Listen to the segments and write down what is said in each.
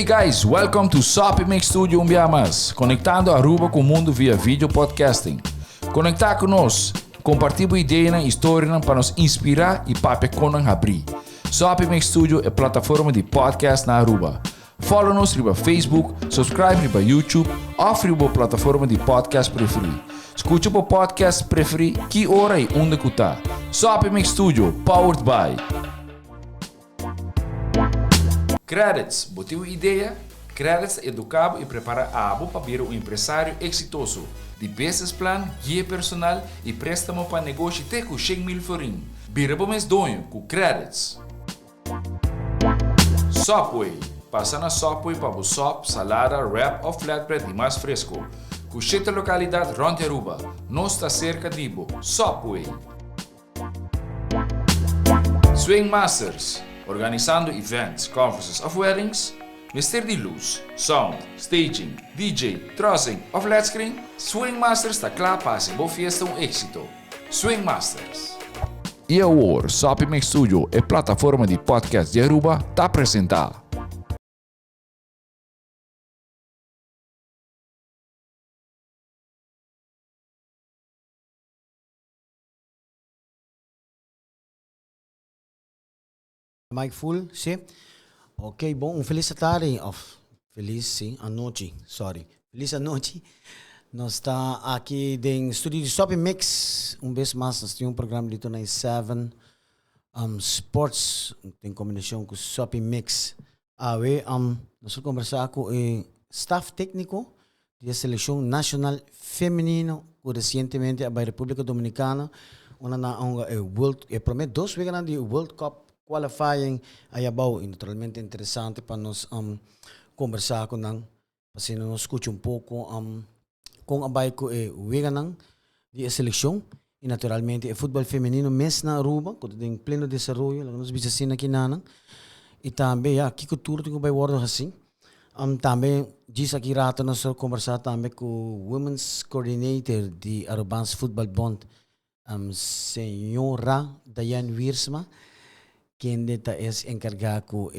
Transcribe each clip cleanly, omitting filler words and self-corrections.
guys, welcome to Sopi Mix Studio Umbiamas, conectando Aruba com o mundo via vídeo podcasting. Conectar conosco, compartilhar ideias e histórias para nos inspirar e para conan abrir. Sopi Mix Studio é plataforma de podcast na Aruba. Follow-nos riba Facebook, subscribe riba YouTube ou riba plataforma de podcast preferido. Escute o podcast preferido que hora e onde que está. Sopi Mix Studio, powered by Credits, botiu ideia? Credits educava e prepara a abo para vir um empresário exitoso. De business plan, guia personal e préstamo para negócio até com 100 mil florim. Bira bom mês donho com Credits. Sopway, passa na Sopway para o sop, salada, wrap ou flatbread e mais fresco. Com 7 localidades rond Aruba, nós está cerca de Ibo. Sopway. Swing Masters, organizando events, conferences of weddings, mister de luz, sound, staging, DJ, trussing of flat screen, Swing Masters está claro para ser boa fiesta um êxito. Swing Masters. E agora, Sopi Mix Studio é plataforma de podcast de Aruba, está apresentar. Mic full, sim? Ok, bom, feliz tarde, feliz, sim, a noite, sorry. Feliz a noite. Nós está aqui no estúdio de Sopi Mix, vez mais, nós temos programa dito na 7 Sports, em combinação com Sopi Mix. Nós vamos conversar com o staff técnico da Seleção Nacional Feminino, que recentemente a República Dominicana, promete 2 vezes de World Cup qualifying ayabaw, naturalmente interessante para nós conversar com nang kasi nós escuta pouco kung abay ko wiganang di seleksyon e naturalmente futebol feminino mes na Aruba ko din pleno desarrollo lang nos bisa sina kinanang e também kiko turo ko bay wordo assim também diz aqui rato nós conversar também com women's coordinator de Arubans Football Bond senhora Diane Wiersma quem deta é encarregado com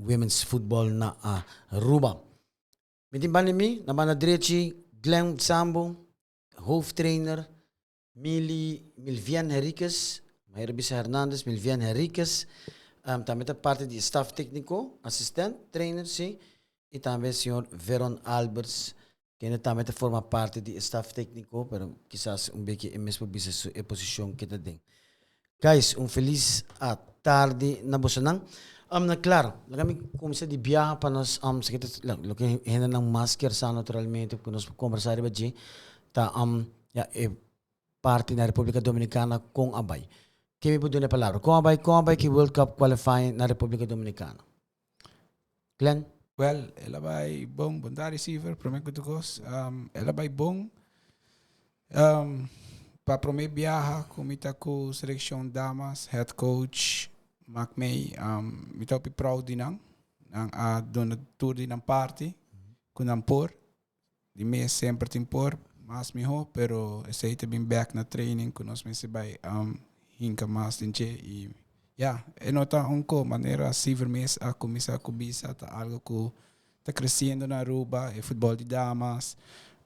women's football na Aruba. Mitimbani mi, na banda direita, Glenn Sambo, hoofdtrainer, Milvian Henriquez, Maherbisa Hernandez, Milvian Henriquez, também da parte de staff técnico, assistente, trainer, sim, e também o senhor Veron Alberts, que também forma parte de staff técnico, pero quizás pouco mesmo posição que tem. Guys, feliz tarde na Bosanang. Claro, kami kumisa di biyahe pa nos lo que hena ng masker sa naturalmente porque nos conversar ba di ta parte na República Dominicana com abay. Kimi po doon na palaro. Kung abay ki World Cup qualifying na República Dominicana. Glenn? Well, ela bay bong bunda receiver promet ko tukos. Ela bay bong para promet biyaha kumita ko seleksyon damas, head coach Mac May, mitaw pi proud din ang doon tour din ang party kunang por di mes sempre timpor mas miho pero essaita bin back na training kunos men sibay hinka mas din che e nota onko manera silver mes a kumisa kubisa ta algo ko ta crescendo na Aruba e futebol de damas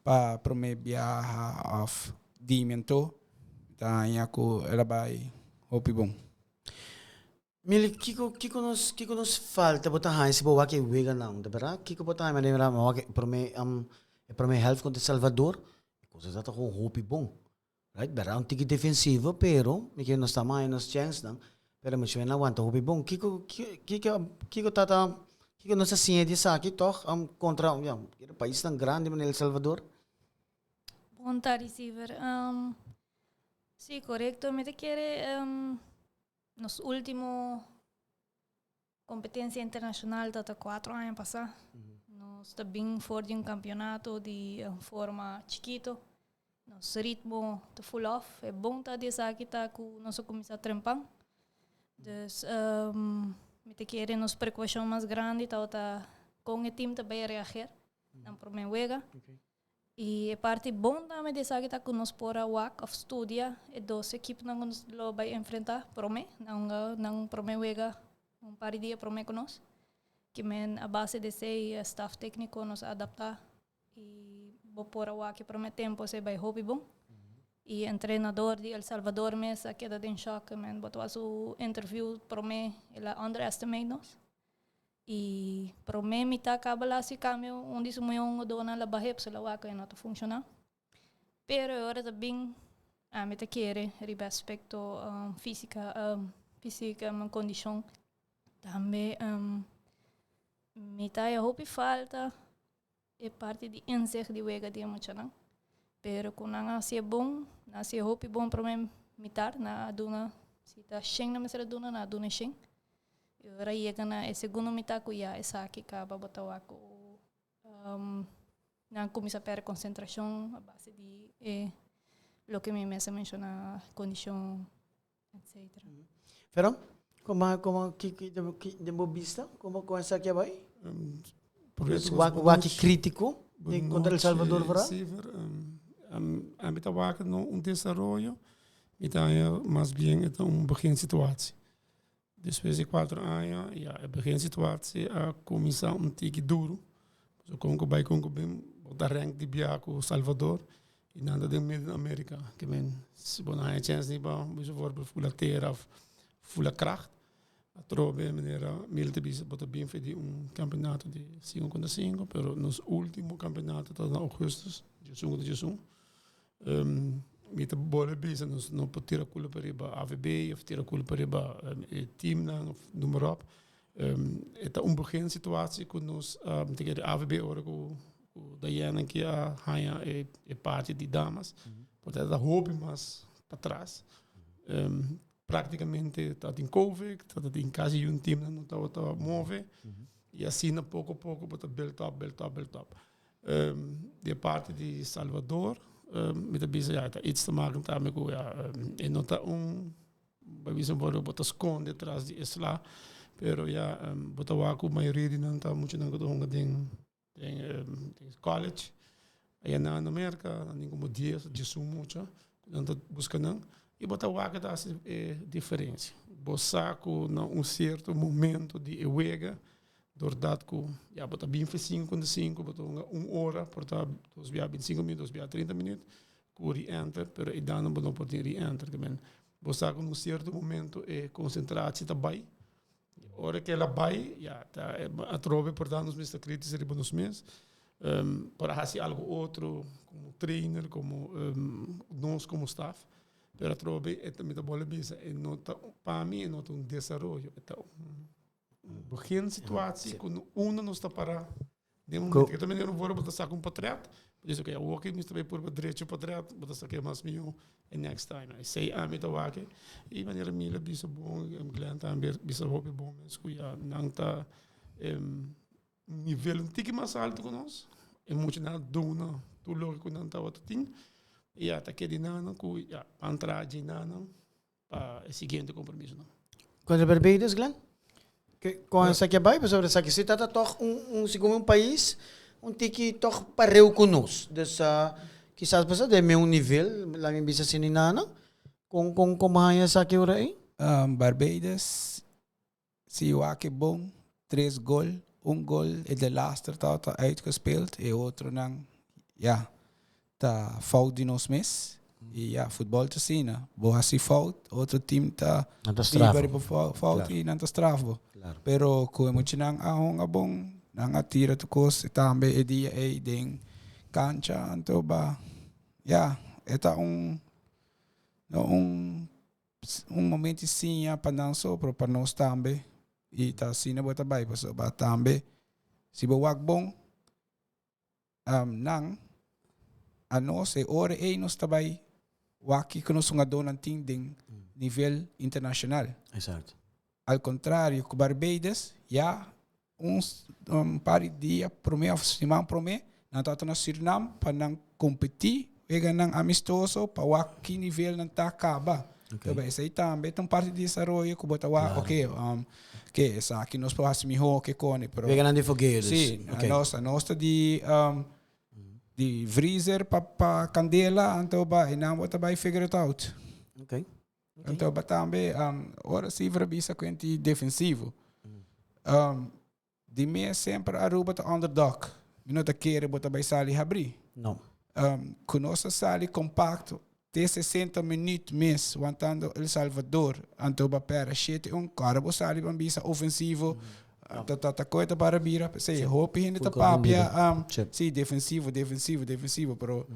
pa promet biyaha of dimento ta ko ela bay hopi bom. Mili, kiko nos falta bota hain si bawa ke wega na onda bara kiko bota hain manera mawa ke prome help contra Salvador cosa data ko hopi bom right bara un tiki defensivo pero me que nos tama nos chance não pero me suena aguanta hopi bom kiko tata kiko nos assim de saki toch contra que país tão grande como El Salvador bom receiver sí correcto me te quiere nos último competencia internacional data 4 anos passar nós está bem fora de campeonato de forma chiquito nosso ritmo tá full off é bom tá de aqui tá com nosso começar trempang dus me te querem nos precaução mais grande tá com o time também reagir não por mim wega e a parte bom também de aqui tá com nós por a WAC of studia e 12 equipe não nos lo vai enfrentar por mim não por mim wega par de dia por mim com nós que men a base de sei staff técnico nos adapta e vou por a que para tempo se vai hobby bom. E o treinador de El Salvador mesa queda em choque, men botou o interview para mim, ela underestimate nos. E para mim me tá acaba lá se cambio onde se muito dona la barre para lá que não tá funcionando. Pero agora também a me te querer respecto física uma condição também me tá a hope falta é parte de inserir de wega de muito não. Pero kung nangasi bom, nasi hope bom para mim mitar na aduna se tá cheio na mesa aduna na aduna cheio. Eu era ia na é segundo mitar que ia essa aqui acaba botar ako na comissa para concentração a base de lo que me mesa menciona condição etc. Pero como que de vista como essa que vai? Waki crítico contra El Salvador, ¿verdad? Sí, a mí trabaja no un desarrollo, y también más bien es un begin situatie. Después de 4 años, ya el begin situatie a comenzar un tiki duro. So Congo bij Congo bim, dat rank die biaco Salvador, y nada de Midden-Amerika. Que men, se bona chance niet ba, bijvoorbeeld fulla terra of fulla kracht. Trobe meneer Milte Bisa bota bem fedi campeonato de 5-5, pero nos último campeonato tot na augustus, de Jason. Met de bolle Bisa nos no pot tira kula periba AVB of tira kula periba team na of noem maar op. Het een begin situatie kon nos tegen de AVB orgo da jana que a haya parte de damas. Portanto, da hobby mas para trás. Praticamente está em Covid, está em casa de time não está move e assim pouco a pouco está build up. De parte de Salvador, met de bisa ja, iets te maken daarmee go ja, en nota bij wie ze worden bota esconde detrás de isla, pero ja, bota waku maioria de não tá muito não que tem college, aí na América, nem como dias de sumo, não tá buscando e botar o água dá diferença. Bosaco num certo momento de ewega, doordat que já botar bem 5-5, botar 1 hora, portanto, dos via 25 minutos, dos via 30 minutos, que re-enter, pero e dan não pode re-enter também. Bosaco num certo momento é concentração também. Hora que ela vai, já tá a trove, portanto, nos mesmos críticos e nos mesmos. Para fazer algo outro, como trainer, como nós como staff. Pero trove é também da bola bisa e nota para mim é nota desenvolvimento então begin situatie quando não está para de momento que também não vou botar saco patriota por isso que eu vou aqui me também por direito patriota botar saco mais meu e next time I say a me tawa que e maneira mila bisa bom glenda também bisa hobby bom mas que já não tá nível um tique mais alto que nós é muito nada dona tu logo que não tá outro ting. Ja, dat ke die naam, ja, antra die naam, para o seguinte compromisso não. Contra Barbados, Glenn? Com essa que vai, pessoal, essa que se trata toch segundo país, tiki toch pareu conosco, dessa quizás pessoal de meu nível, lá em bisa sininana, com mais essa que ora aí. Barbados, se o que bom, 3 gols, 1 gol é de laatste tá uitgespeeld, e outro não, ja. Tá fout de nós mesmos e a futebol tá assim, né? Boa se fout, outro time tá livre fout e não tá strafbo. Pero ko muito nang ahong abong nang atira to kos tambe e dia e ding cancha anto ba. Ja, eta momento sim a pananso pro para nós tambe e tá assim na bota bai ba tambe si ba wagbong nang ano se ore e nos tabay waki que nos nga doon tinding nível internacional. Exato. Al contrário, com Barbados, já par de dia promê, semana promê, na tata na Suriname para não competir, pega nang amistoso para waki nível não tá acaba. Então, essa aí também tem parte de desenvolvimento que bota wa, que essa aqui nós podemos melhor que cone, pero. Pega nang de fogueiros. Sim, a nossa de freezer para candela, então e não bota vai figure it out. Okay. Então também ora se vira bisa quente defensivo. di me sempre Aruba de underdog. Minuto keren bota bij Sali Habri. No. Conosce Sali compacto. Te 60 minutos mês, aguantando El Salvador. Antoba pera, shit, carbo Sali bambisa ofensivo. Tata coita para bira. Sei, hope hindi ta papia. Sì, defensivo. Pero,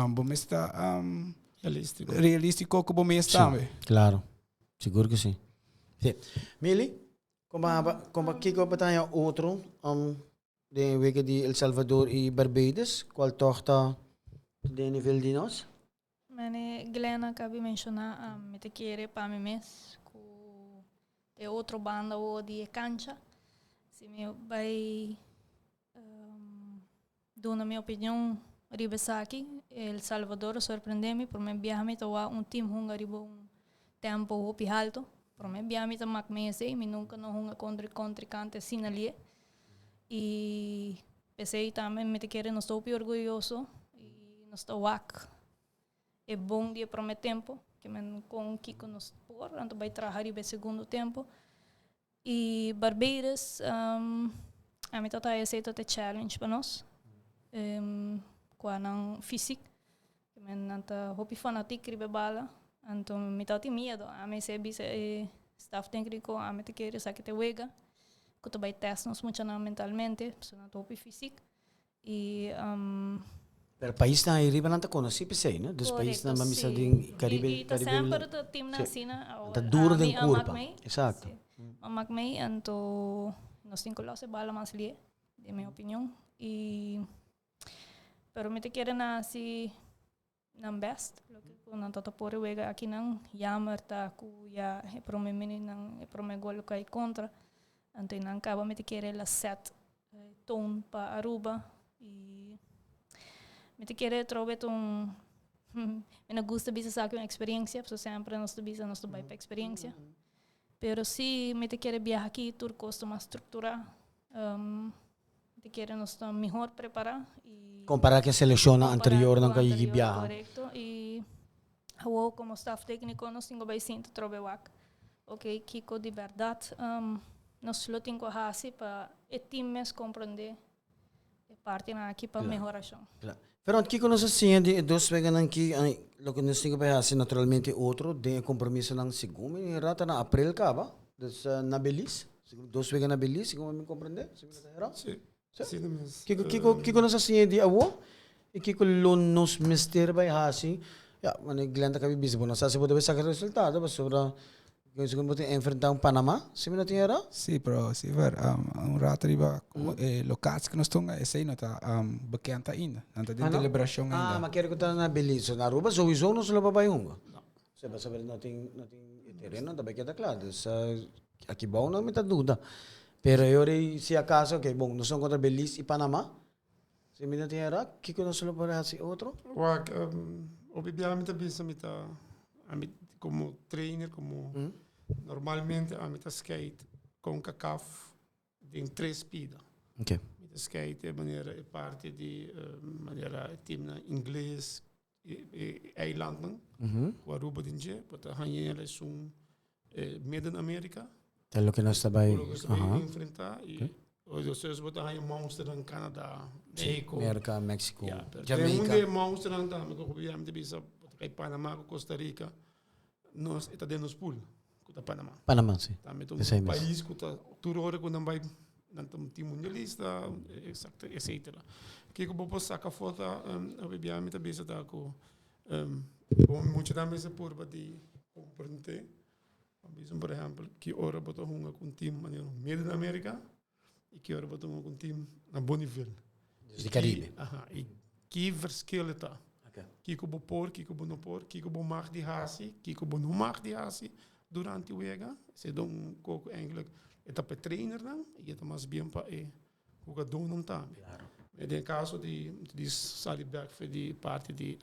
bomesta, realistico como me está. Claro. Seguro que sim. Sí. Mili, como kiko pa tayo outro, de weke di El Salvador e Barbados, qual tochta de nível de nós? Mane Glenn acabei de mencionar, me te querer para mim mês, com outra banda ou de cancha. Se me vai dar na minha opinião, Ribesaki, El Salvador surpreende-me, por mim viajar-me a time húngaro tempo hopi alto. Por mim viajar-me a McMahon, me nunca não hunga contra cante assim ali. E pensei também me te querer, não estou orgulhoso e não estou wak. É bom dia para o meu tempo, que me com Kiko nos por, então vai trabalhar o segundo tempo. E Barbados, a mim tá aceita o challenge para nós, com a física, que me nanta hopi fanatic ribe bala, então me tá medo, a mim se bisa staff técnico, a mim te querer saque te wega. Que também testa-nos muito mentalmente, pessoa não topi físico e Pero país na iriba nanta conheci pensei, né? Dos países na mamisa din Caribe, e tá sempre o time na sina, tá duro den curva. Exato. Magmei, então nós temos que lá se bala mais ali, de minha opinião e pero me te querem na si não best, porque não tá por wega aqui não jammer tá ku ya é pro me menino é pro me gol cai contra. Então, não acaba me querer la set tom para Aruba e me querer trocar me gusta bisa sabe uma experiência, porque sempre nós bisa nós vai para experiência. Pero se me querer viajar aqui, tur custa mais estrutura, me querer nós melhor preparar e comparar que a seleção anterior não cai viajar. Correto e eu como staff técnico nós temos vai sinto trocar. Ok, Kiko de verdade. Nós lo temos que fazer para o time compreender a parte na aqui para melhoração. Pero Kiko nós assim de dois vezes aqui, lo que nós temos que fazer naturalmente outro de compromisso na segundo e rata na abril acaba, dus na Belize, dois vezes na Belize, como me compreender? Sim. Sim mesmo. Kiko nós assim de awo e Kiko lo nos mister vai fazer. Ja, wanneer Glenn dat kan je busy worden, dan zou je zeggen resultaten, maar zo Kung moeten enfrentar Panama, se me não tinha era? Sim, pero sim, ver, rato riba, locatie que nós estamos, esse aí não está bekend ainda, não está de celebração ainda. Mas quero que está na Belize, na Aruba, sowieso não se leva para Junga. Se você sabe, não tem terreno, também queda claro, aqui bom não me está dúvida. Pero eu se acaso, ok, bom, nós somos contra Belize e Panama, se me não tinha era, que nós se leva para esse outro? Obviamente, como trainer, como normalmente a mim skate com CACAF em 3 speed. Okay. Mita skate é maneira é parte de maneira time na inglês e eiland o Aruba dinje, porque hanhela Mid America. É o que nós também enfrentar e os seus botar hanha monster no Canadá, México, Jamaica. Tem monster no Canadá, mas obviamente bisa Panamá, Costa Rica. Nós está dentro dos pool, com Panamá. Panamá, sim. Também um país que está tudo hora quando vai não tem mundialista, etc. Que eu vou sacar foto, obviamente a bisa está com muito também se por de compreender. Por exemplo, que hora botou com time no meio da América e que hora botou com time na Boniville. De Caribe. E que verschil está? Kiko bo por, Kiko bo no por, Kiko bo mag die hasi, Kiko bo no mag die hasi durante o wega. Se dão coco eigenlijk etapa trainer dan, e eta mas bien pa jogador não tá. Claro. E no caso de Salibek foi de parte de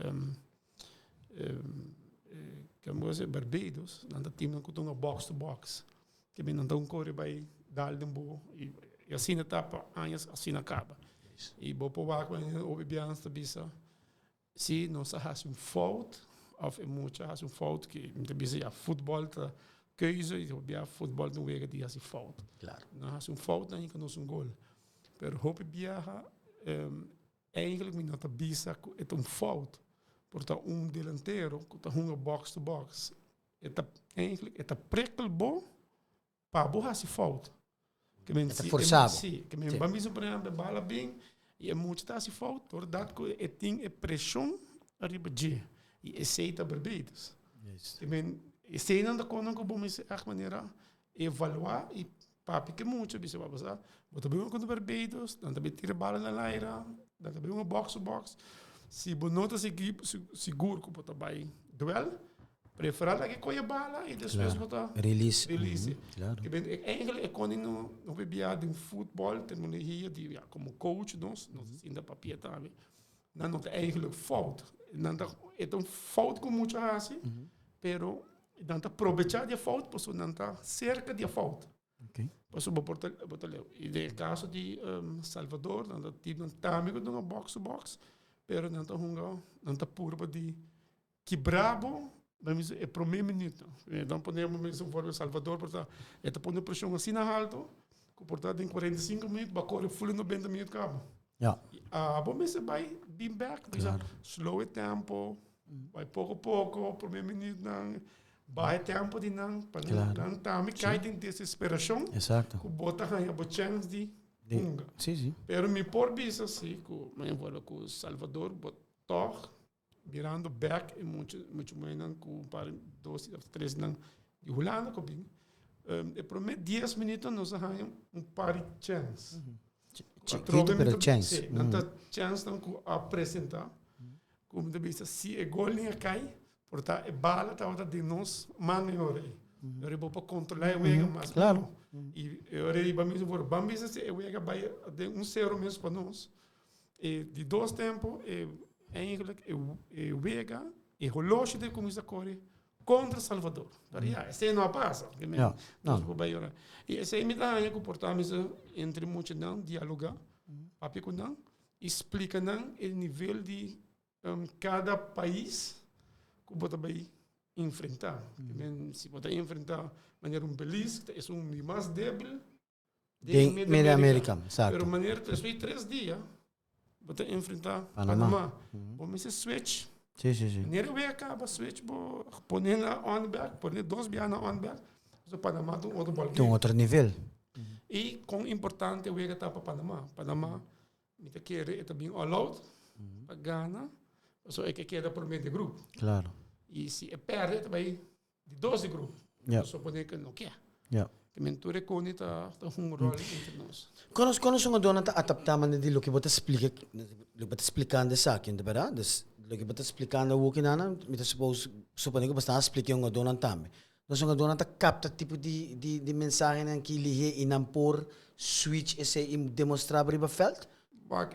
como se Barbados, dan dat team dan kutung box to box. Que ben dan corre by Daldenbo e assim etapa anos assim acaba. E bo po wak o bians ta bisa. Se nós fazemos fout, ou muito fazemos fout, que muitas vezes é futebol, keuze, via voetbal no wega die as fout. Claro. Nou, als een fout, dan kan ons een goal. Pero hoop via eigenlijk me not a bisa het een fout. Porta delantero, que een box to box. Eigenlijk het prikkelbo, pa bo has fout. Que men Het forçado. Sim, que men bambiso por exemplo, bala bem, e muito tá se fout, doordat que het ding é pressão arriba de. E aceita Barbados. Yes. Que men sei não da konon ko bom is echt maneira evaluar e papi que muito bisa vai passar. Bota bem com Barbados, dan também tira bala na laira, dan também uma box to box. Se bonota seguro que bota vai duel, preferar que coia bala e depois bota Release. Claro. Que ben eigenlijk ik kon no bebia de voetbal terminologie die ja como coach nos in de papier também. Dan nog eigenlijk fout. Dan dat het een fout com muito assim, pero dan ta aproveitar de fout, posso dan ta cerca de fout. Okay. Posso botar e de caso de Salvador, dan dat team dan também com een box to box, pero dan ta hunga, dan ta purba de quebrabo. Vamos é pro meio minuto. Então podemos mesmo for Salvador, portanto, é tá pondo pressão assim na alto, que portanto em 45 minutos, vai correr full 90 minutos cabo. Ja. Bom, você vai beam back, Claro. slow it tempo, vai pouco a pouco, pro meio minuto não, vai tempo de não, para não também cai em desesperação, Exacto. que bota a chance de hunga. Sí. Pero me por bisa assim, que me envolve com Salvador, botar virando back e muito mais não com para 2 ou 3 não de Holanda com bem e por 10 minutos nós arranjamos par de chance Chiquito pero chance. não tá chance não com apresentar como de vista se é gol nem cai porta é bala tá outra de nós mano eu vou para controlar o ego mais Claro. e eu riba mesmo por bambisa se o ego vai de 1-0 mesmo para nós e de 2 tempos eigenlijk wega e relógio de começar a correr contra Salvador. Daria, esse não passa. Não. E esse me dá a comportamento entre muitos não dialogar, papi com não, explica não o nível de cada país que você vai enfrentar. Se você enfrentar maneira Belize, que é mais débil De Medio América, exacto. Pero maneira 3 dias você enfrentar Panamá. Vamos se switch. Sí. Wanneer we acaba switch, poner na on-back, poner 2 bias na on-back, so Panamá tem outro ball. Tem outro nível. E com importante we está para Panamá. Panamá, me te quer é bem all out, para Ghana, so é que queda por meio de grupo. Claro. E se é perde, também de 12 grupos. So poner que não quer. Que menture com está um rol entre nós. Quando são dona tá adaptando de lo que você explica, lo que você explicando essa aqui, não é verdade? Lo que você explicando o que nana, me suponho que você está explicando a dona também. Nós são dona tá capta tipo de mensagem que lihe e não por switch esse e demonstrar para o veld. Maar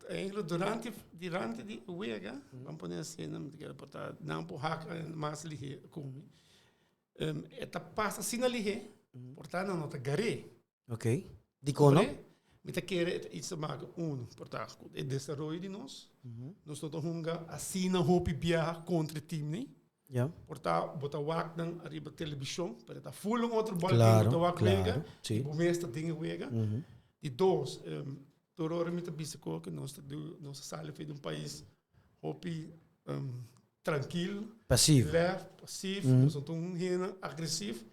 eigenlijk durante die wega, vamos poner assim, não te quero portar, não por hack mais lihe como. Eta passa assim na lihe. Portanto, não está gare. Ok. De cono? Me te quer iets te maken. Portanto, o desenvolvimento de nós. Nós estamos hunga assim na hope viajar contra o time, né? Portanto, botar wak dan arriba televisão, para estar full outro bal botar wak wega. O meeste dingen wega. E dois, door met de biseco que nós sale de país hope tranquilo, passivo, nós estamos agressivo.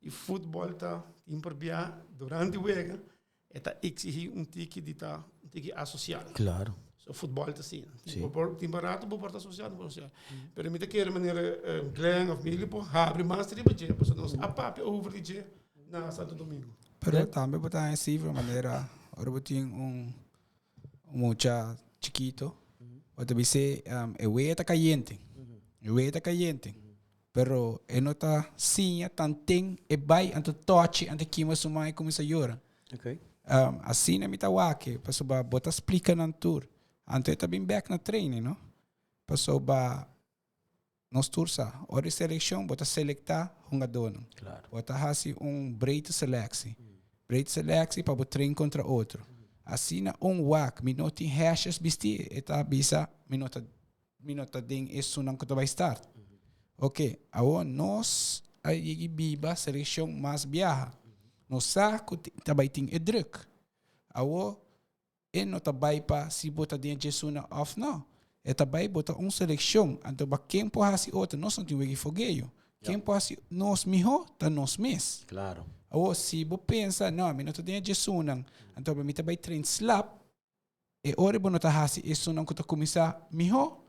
E futebol está imperviar durante o wega está exigir tiki de tiki associado. Claro. So futebol está assim. Tem barato por porta associado, por social. Pero me quer maneira Glenn of Milipo abre mais de budget, para nós a papi over de na Santo Domingo. Pero também botar assim de maneira, ora tem mucha chiquito. O te dice el güey está caliente. El güey está caliente. Pero no está sinha tan ten e vai ante toche ante kima sumai começa a llorar. Okay. Assim na mitawake, passo ba bota explica na tour. Ante tá bem back na training, no? Passo ba nos tursa, ora seleção bota selectar hunga dono. Claro. Bota hasi breite seleção. Breite seleção para botar trein contra outro. Assim na wak, minoti hashes bisti eta bisa minota ding is sunang que vai start. Ok, agora nós ay biba seleksyon mas biyaha. No sa ku tabay ting druk. Awo no tabay pa si bota din jesuna off no. Tabay bota seleksyon anto ba quem po hasi outro nós não temos que fogueio. Quem po hasi nos miho ta nos mes. Claro. Awo si bo pensa no, minuto din jesunang anto ba mitabay train slap ore bo nota hasi esunang ko ta kumisa miho.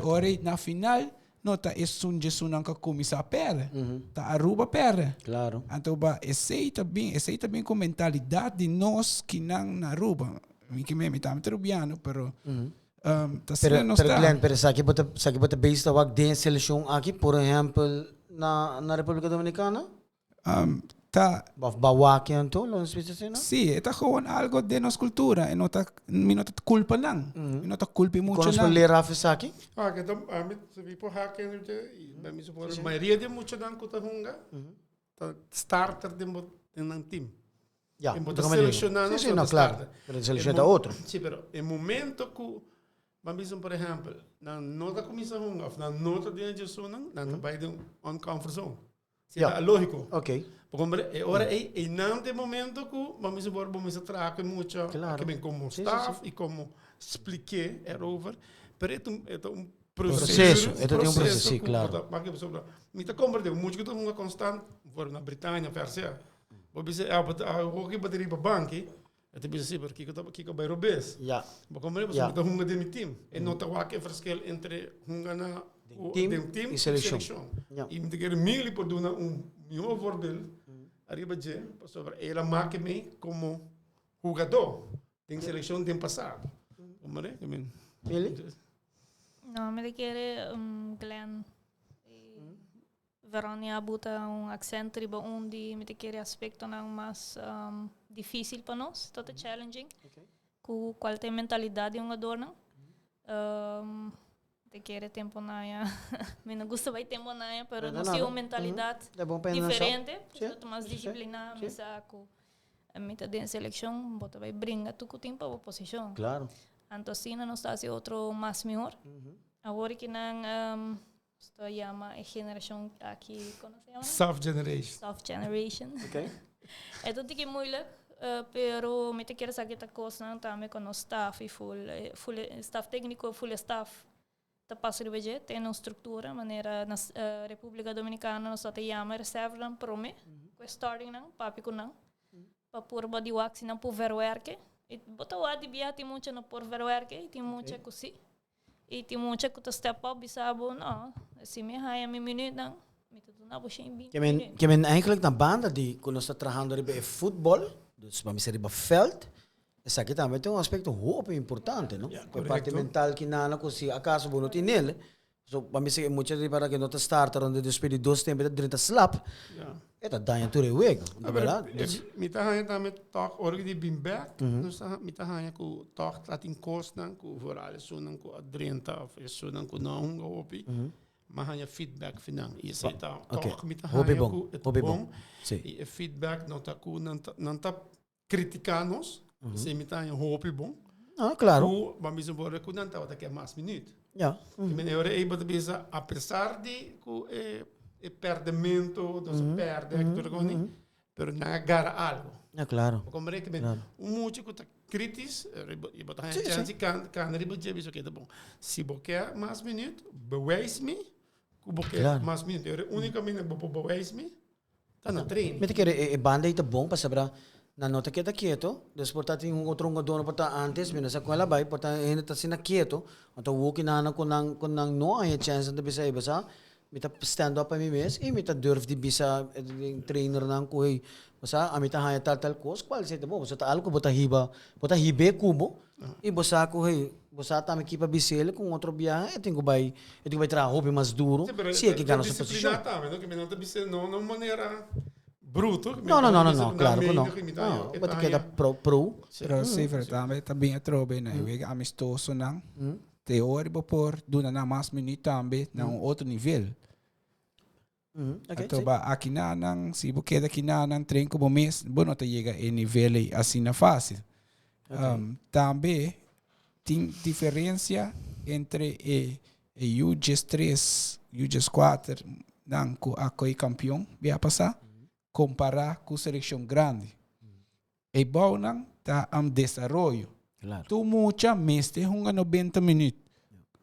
Ore na final nota jesunang ka kumisa pere. Ta Aruba pere. Claro. Anto ba aceita bem com mentalidade de nós que na Aruba. Mi tamo terubiano pero Pero Glenn, pero sa bota base tawag din seleksyon aqui, por exemplo, na República Dominicana? Bawaki yan to? Sí, ito gewoon algo de nos cultura. Minota culpa lang. Minota culpa mucho lang. Conosco le Rafa sa aqui? Então, se vi por hacker, a maioria de muitos dan kuta hunga, starter de um time. Ya, selecionando sí, no, claro. Pero selecciona outro. Sí, pero en momento que vamos por exemplo, na nota comissão hunga, na nota de anjesunan, na trabalho de comfort zone. Sí, é lógico. Ok. Porque agora é nante momento que vamos a trabalhar muito, claro. Que como staff e como expliquei erover, pero é processo. É um processo, sim, claro. Mita compreende muito que tu uma constante, por na Britânia, Persia. Você o que bateria para banco, é tipo assim, porque que vai robes. Ja. Mas como você está hunga de meu time, e não está o que verschil entre hunga na team e seleção. E me quer mil por dar melhor voorbeeld. Arriba de, sobre ela marca me como jogador. Tem seleção tem passado. Como é? Ele? Não, me quer Glenn. Veronia bota accento riba onde me quer aspecto não mais difícil para nós, toda challenging. Com qual tem mentalidade jogador não. Te quer tempo naia. Me não gosta vai tempo naia, pero não sei uma mentalidade diferente, portanto mais disciplina, me saco. A meta de seleção, bota vai brinca tu com tempo a posição. Claro. Então assim não está se outro mais melhor. Agora que não estou chama a geração aqui, como se chama? Soft Generation. Soft Generation. Ok. É tudo que muito, pero me te quero saber a coisa também com o staff e full staff técnico, full staff. Tá passando de tem uma estrutura, maneira na República Dominicana nós até chama reserva não prome, com starting não, papi com não, para por body wax não por verwerke. E botar o adibia tem muito no por verwerke, e tem muito cosi. E tem muito que tu step up e sabe, não, se me raia me minuto não, me tudo na bocha em bem. Que men eigenlijk na banda de quando está trabalhando riba futebol, dus para me ser riba veld. Essa aqui também tem aspecto muito importante, não? A parte mental que nada que se acaso bom tem nele, so para mim se muito de para que não te starter onde despede 2 tempos de 30 slap. Eta danha tudo o na verdade. Me tá hanya também talk org de been back, nós me tá hanya com talk latin cost não, com voral sunan com adrenta, sunan com não opi. Mas hanya feedback final. Isso tá talk me tá hanya com bom. E feedback não tá com não tá criticar-nos. Se me tá hope bom. Ah, claro. O vamos dizer que não tá daqui a mais minuto. Ja. Que me hora é para dizer apesar de que perdimento, dos perde, tudo como pero não agarra algo. Ja, claro. Como é que muito que tá crítico, e botar a chance can riba de isso que tá bom. Se boquer mais minuto, beweis me, que boquer mais minuto. É a única mina que beweis me. Tá na treino. Me te quer banda tá bom para saber na nota que está quieto, depois tem outro jogador para antes, mas com ela vai, portanto ainda está sendo quieto, então o que não com não há chance de bisa ibasa, me tá stand up a mim mesmo e me tá durf de bisa trainer não coi, basa a me tá haya tal coisa, qual seja bom, basa tá algo bota hibe cubo e basa coi, basa tá me equipa bisele com outro biá, eu tenho vai trabalhar hobby mais duro, se é que ganha essa posição. Não, que me não tá bisele não maneira bruto. Não, claro que não. Não, pode quedar pro. Pero safer também é trobe, né? Amistoso não. Teórico por duna na mais minuto também na outro nível. Então aqui não, se você quer aqui não treino como mês, bom não chega em nível assim na fácil. Também tem diferença entre o UGS 3, UGS 4. nang ku ako'y kampiyon, biya pasa, compara ku seleksyon grande. E bau nang ta am desarrollo. Claro. Tu mucha meste hunga 90 minutos.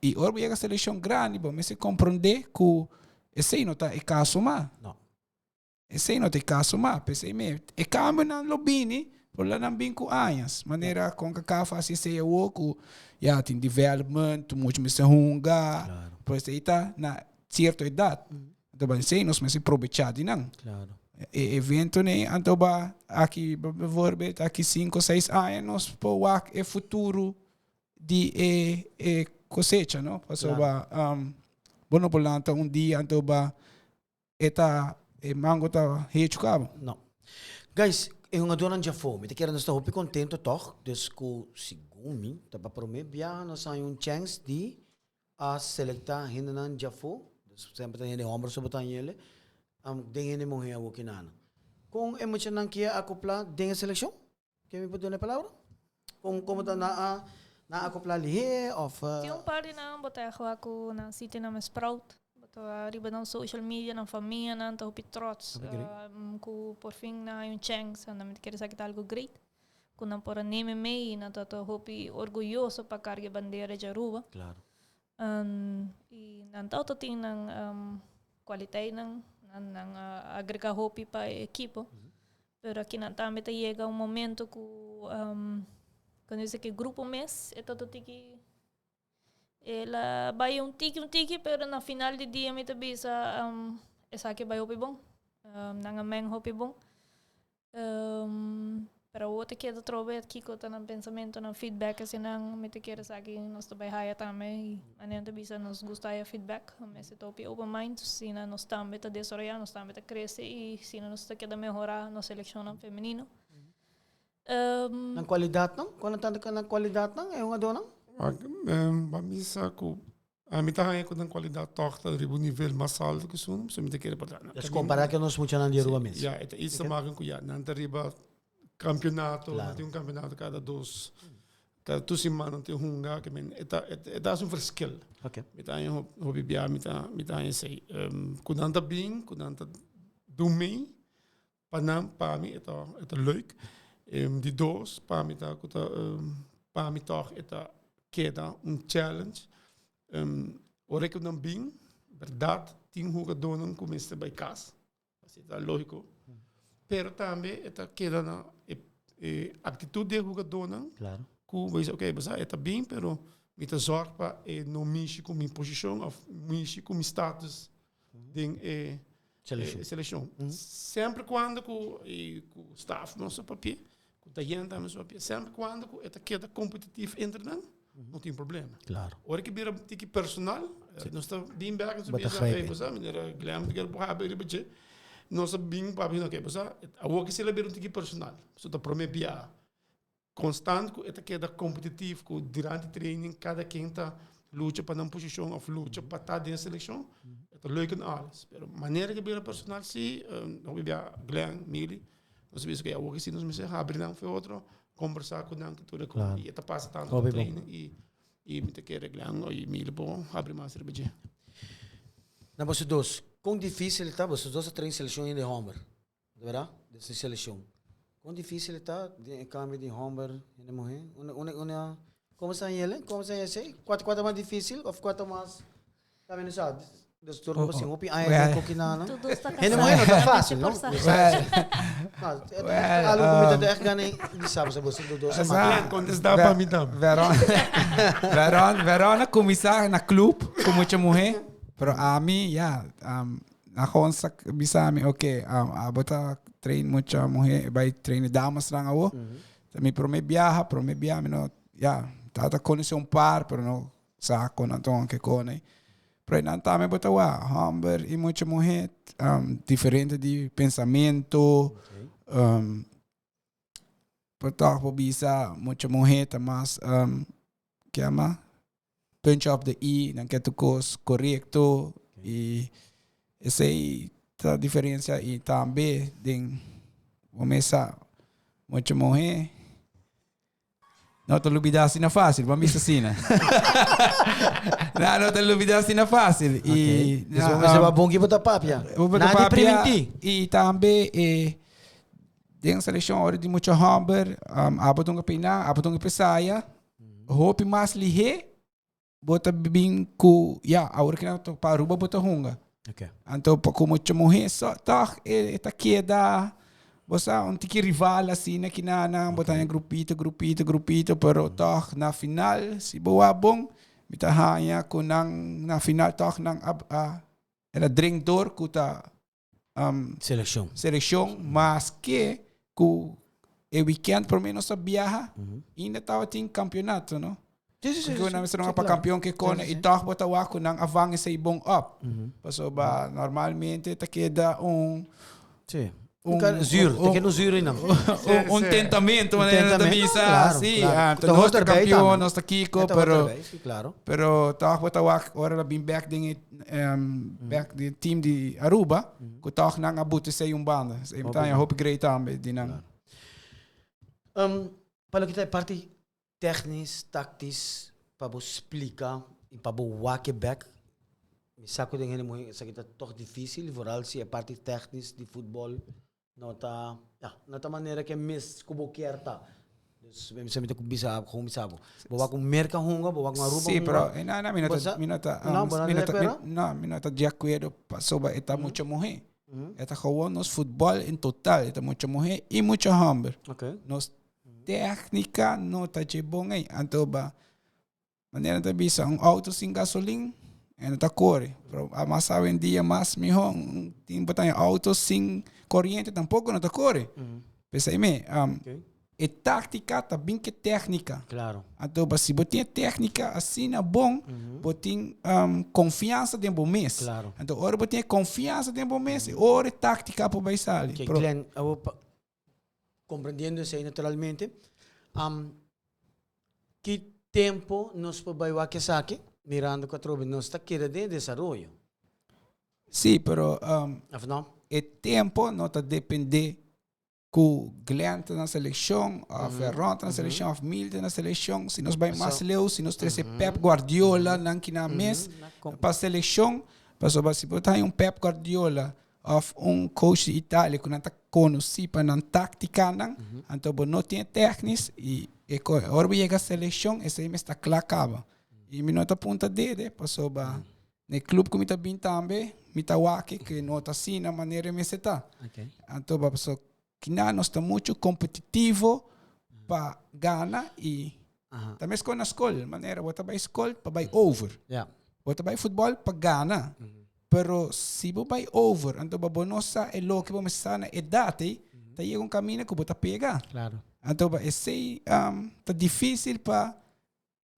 E orbo a seleção grande, bom, mas se compreender que esse não tá é caso má. Não. Esse não tem caso má, pensei me. E cambio na lobini, por lá não bem com anos. Maneira com que cá faz isso aí o que já tem development, tu muito me se hunga. Claro. Por isso aí tá na certa idade. Então, bem, sei nós mas aproveitar de não. Claro. Evento né, então ba aqui vorbet aqui 5 6 anos po wak e futuro de cosecha, no? Paso ba bueno por lanto dia então ba eta mango ta hecho cabo. Não. Guys, eu não dou já fome. Te quero nós estar contente toch? Dus ku sigumi, tá para prometer bia nós hay um chance de a selectar hinan já fo. Dus sempre tem de ombro sobre tanhele. Dengan ni mong hiyawo kinana. Kung emosyon nang kia akopla dengan seleksyon, kaya may pwede na palabra? Kung kumuta na akopla lihe of... Tinha par de não botar ako na sítio na sprout. Botar riba ng social media ng família na to trots. Ku por fim na yung chance na me quer sakit algo great. Kung não por neme me na to hopi orgulhoso pa carga bandeira de Aruba. Claro. E nantaw to ting ng qualidade ng agregar hopi para equipo. Pero aqui na também chega momento que quando diz que grupo mês é todo tiki ela vai tiki pero na final de dia me tabi sa essa que vai hopi bom nanga meng hopi bom pero o te queda trove aqui com tá no pensamento no feedback assim não me te quer sa aqui nós também haya também anen tabi sa nos gustaia feedback mas se topi open mind se na nós também tá desarrollar nós também tá crescer e se nós tá queda melhorar na seleção feminino. Nang kwalidad nang? Kung natanda ka ng kwalidad nang, yung nga doon nang? Mamisa ko, mitahan ko ng kwalidad toch dat ribu nivel mas alto que sunum, so mita kere pala. Just compara que nós mucho nang diruwa mes. Ja, ito isa maken ko yan. Nanta riba campeonato, Claro. nanti un campeonato cada cada 2 semanas nanti hunga, que men, eta is un verschil. Okay. Mita yung hobibia, mita yung say, kunanta bing, kunanta dumei, panam, pami, ito leuk. Die doos, pamita toch eta queda challenge. Ora que não bem, verdade, tem jogadores começa by casa, assim tá lógico. Pero também eta queda na atitude de jogador, Claro. que vai okay, basta eta bem, pero mita zorg pa no mishi com minha posição, of mishi com minha status de seleção. Sempre quando o staff não sabe papel sempre quando é queda competitivo entre não, não tem problema. Claro. Ora que vira tiki personal, não está bem bem que Bata subir essa, menina Glam que quer haver ele budget, não está bem para não que passa, a o que se leva tiki personal, só tá prometia constante que é queda competitivo, que durante training cada quem tá luta para uma posição ou luta para estar dentro da seleção, é leuk en alles. Pero maneira que vira personal se, não via Glam, Mili. Nós vimos que o que se nos me abrir não foi outro conversar com não que tudo com e tá passa tanto treino e me te quer reglar e me bom abrir mais cerveja. Na você dois, quão difícil está? Vocês dois têm seleção em de Homer, de verdade? Dessa seleção. Quão difícil está de câmbio de Homer em mulher? Como está ele? Como está esse? Quanto mais difícil ou quanto mais também não sabe? Dus door een beetje hopi aan je kokinana. Hindi mo yun, fácil, no? Alam ko mito echt gani di sabe sa boss do sa Glenn, contestar para mim também. Verona começar na clube com muita mulher, pero a mim, na konsa bisa mi okay, bota train muita mulher, vai train damas lang ako. Também promebia, no, tata conhecer par, pero no sa ko na tong que kone. Pero não também botar Humber e muita mulher diferente de pensamento, botar por bisa muita mulher mas que ama punch up the e não quer tu cos correto e essa é a diferença e também tem começar muita mulher Não te lubidaste na fácil, vamos ver assim, né? Não te lubidaste na fácil. Okay. Dus vamos ser bom que botar papia. Nada preventi. E também, tem seleção hora de muito hamburger, abotong pina, abotong pesaya, hope mais lihe, bota bim ku, a hora que não para Aruba bota hunga. Okay. Então, para muito morrer, só tá, eta queda. Bosa, um tiki rival assim, na kinana, botar em grupito, pero toch na final, si bawa bom, mitahanya ko na final toch nang era drengdor kuta seleção, mas que ku weekend por menos sa biyaha, ainda tava ting campeonato, no? Kung namin sa mga pagkampiyon kay Kone, itak ba tawa ko nang avang sa ibong up. Paso ba, normalmente, takeda Sim. Zuur não. Tentamento, maneira de visa, sim. Nós está campeão, nós está Kiko, pero tak ba tawak, ora la bin back ding back the team de Aruba, ko tak nang abuti sa yung banda. Sa imtaya, hope great tambe dinang. Para kita parte technisch, tactisch, para explicar e para wake back. Me saco de gente isso aqui tá toch difícil, vooral se a parte technisch de futebol nota maneira que mes kubo kerta. Dus we hebben met kubisa komisabo. Bawa com merca honga, bawa com Aruba. Sim, pero minota de acordo sobre eta mucha mujer. Eta gewoon nos futebol em total, eta mucha mujer e mucha hamburger. Okay. Nos técnica nota de bom aí. Então ba maneira de bisa auto sem gasolina. En dat corre. Mas hoje em dia, mais melhor, tem botar auto sem corrente, tampouco não corre. Pensei-me, é tática, também que técnica. Claro. Então, se você tem técnica assim, é bom, você tem confiança dentro do mês. Claro. Então, ora você tem confiança dentro do mês, ora tática para vai sair. Okay, Glenn, compreendendo isso aí naturalmente, que tempo nos vai que saque? Mirando que a não está querendo de desenvolvimento. Sim, pero o tempo não está depender que o Glenn está na seleção, a Ferron está na seleção, a Mil está na seleção, se nós vai mais leu, se nós temos Pep Guardiola não que na mês para a seleção, se você botar Pep Guardiola of coach de Itália que não está conhecido para não tática então não tem técnicos e agora chega a seleção, esse aí está clacava. E me nota punta dele, passou ba no clube que me tá bem também, me tá wake que nota assim na maneira me se tá. Então ba passou que nós está muito competitivo para ganhar e também com na escola, maneira bota ba escola para vai over. Bota ba futebol para ganhar. Pero se bo vai over, então ba bonosa é lo que vamos sa na idade, tá chega um caminho que bota pegar. Claro. Então ba esse tá difícil para